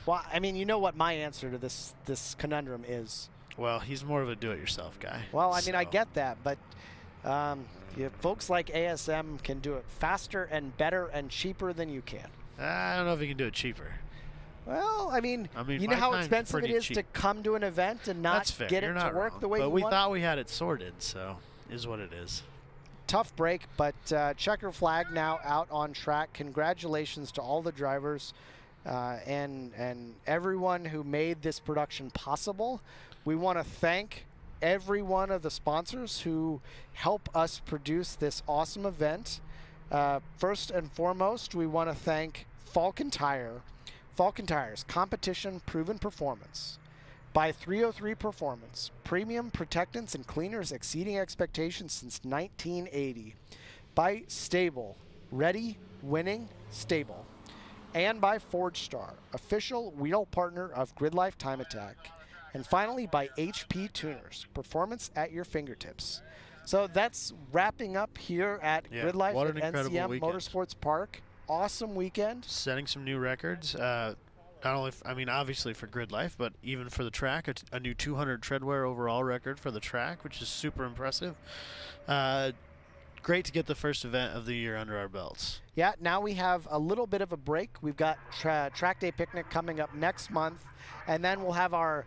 Well, I mean, you know what my answer to this conundrum is. Well, he's more of a do-it-yourself guy. Well, I mean, I get that, but folks like ASM can do it faster and better and cheaper than you can. I don't know if he can do it cheaper. Well, I mean you know how expensive it is to come to an event and not get it to work the way you want? But we thought we had it sorted, so is what it is. Tough break, but checker flag now out on track. Congratulations to all the drivers and everyone who made this production possible. We want to thank every one of the sponsors who help us produce this awesome event. First and foremost, we want to thank Falken Tire. Falken Tires, competition proven performance. By 303 Performance, premium protectants and cleaners exceeding expectations since 1980. By STA-BIL, ready, winning, stable. And by Forgestar, official wheel partner of GRIDLIFE Time Attack. And finally by HP Tuners, performance at your fingertips. So that's wrapping up here at GRIDLIFE at NCM Motorsports Park. Awesome weekend. Setting some new records. Not only, obviously for GRIDLIFE, but even for the track, a new 200 treadwear overall record for the track, which is super impressive. Great to get the first event of the year under our belts. Yeah, now we have a little bit of a break. We've got Track Day Picnic coming up next month, and then we'll have our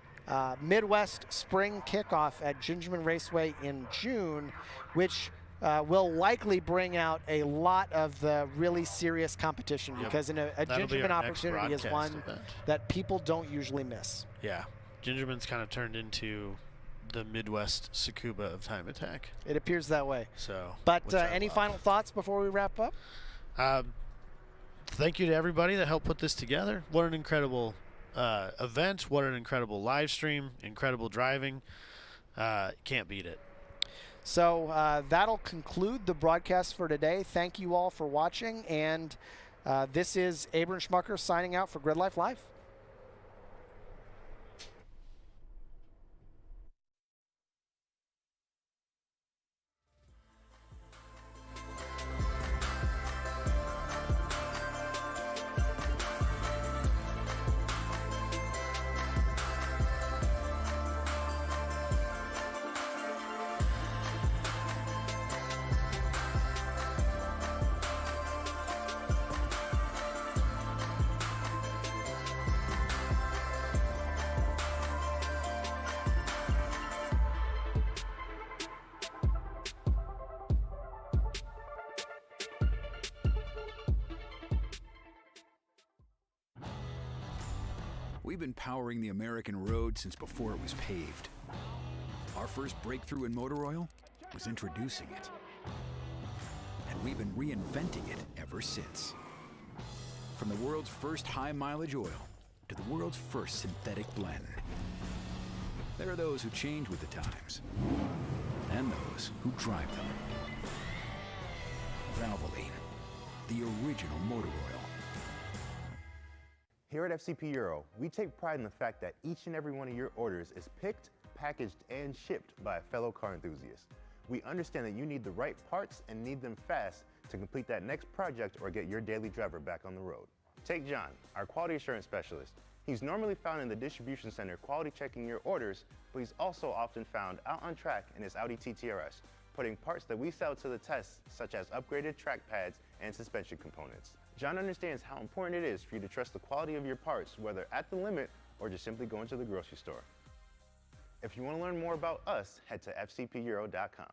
Midwest Spring Kickoff at Gingerman Raceway in June, which will likely bring out a lot of the really serious competition because a Gingerman opportunity is one that people don't usually miss. Yeah, Gingerman's kind of turned into the Midwest Tsukuba of Time Attack. It appears that way. So, but any final thoughts before we wrap up? Thank you to everybody that helped put this together. What an incredible event. What an incredible live stream. Incredible driving. Can't beat it. So that'll conclude the broadcast for today. Thank you all for watching. And this is Abram Schmucker signing out for GRIDLIFE Live. We've been powering the American road since before it was paved. Our first breakthrough in motor oil was introducing it. And we've been reinventing it ever since. From the world's first high-mileage oil to the world's first synthetic blend. There are those who change with the times, and those who drive them. Valvoline, the original motor oil. Here at FCP Euro, we take pride in the fact that each and every one of your orders is picked, packaged, and shipped by a fellow car enthusiast. We understand that you need the right parts and need them fast to complete that next project or get your daily driver back on the road. Take John, our quality assurance specialist. He's normally found in the distribution center quality checking your orders, but he's also often found out on track in his Audi TT RS, putting parts that we sell to the test, such as upgraded track pads and suspension components. John understands how important it is for you to trust the quality of your parts, whether at the limit or just simply going to the grocery store. If you want to learn more about us, head to fcpeuro.com.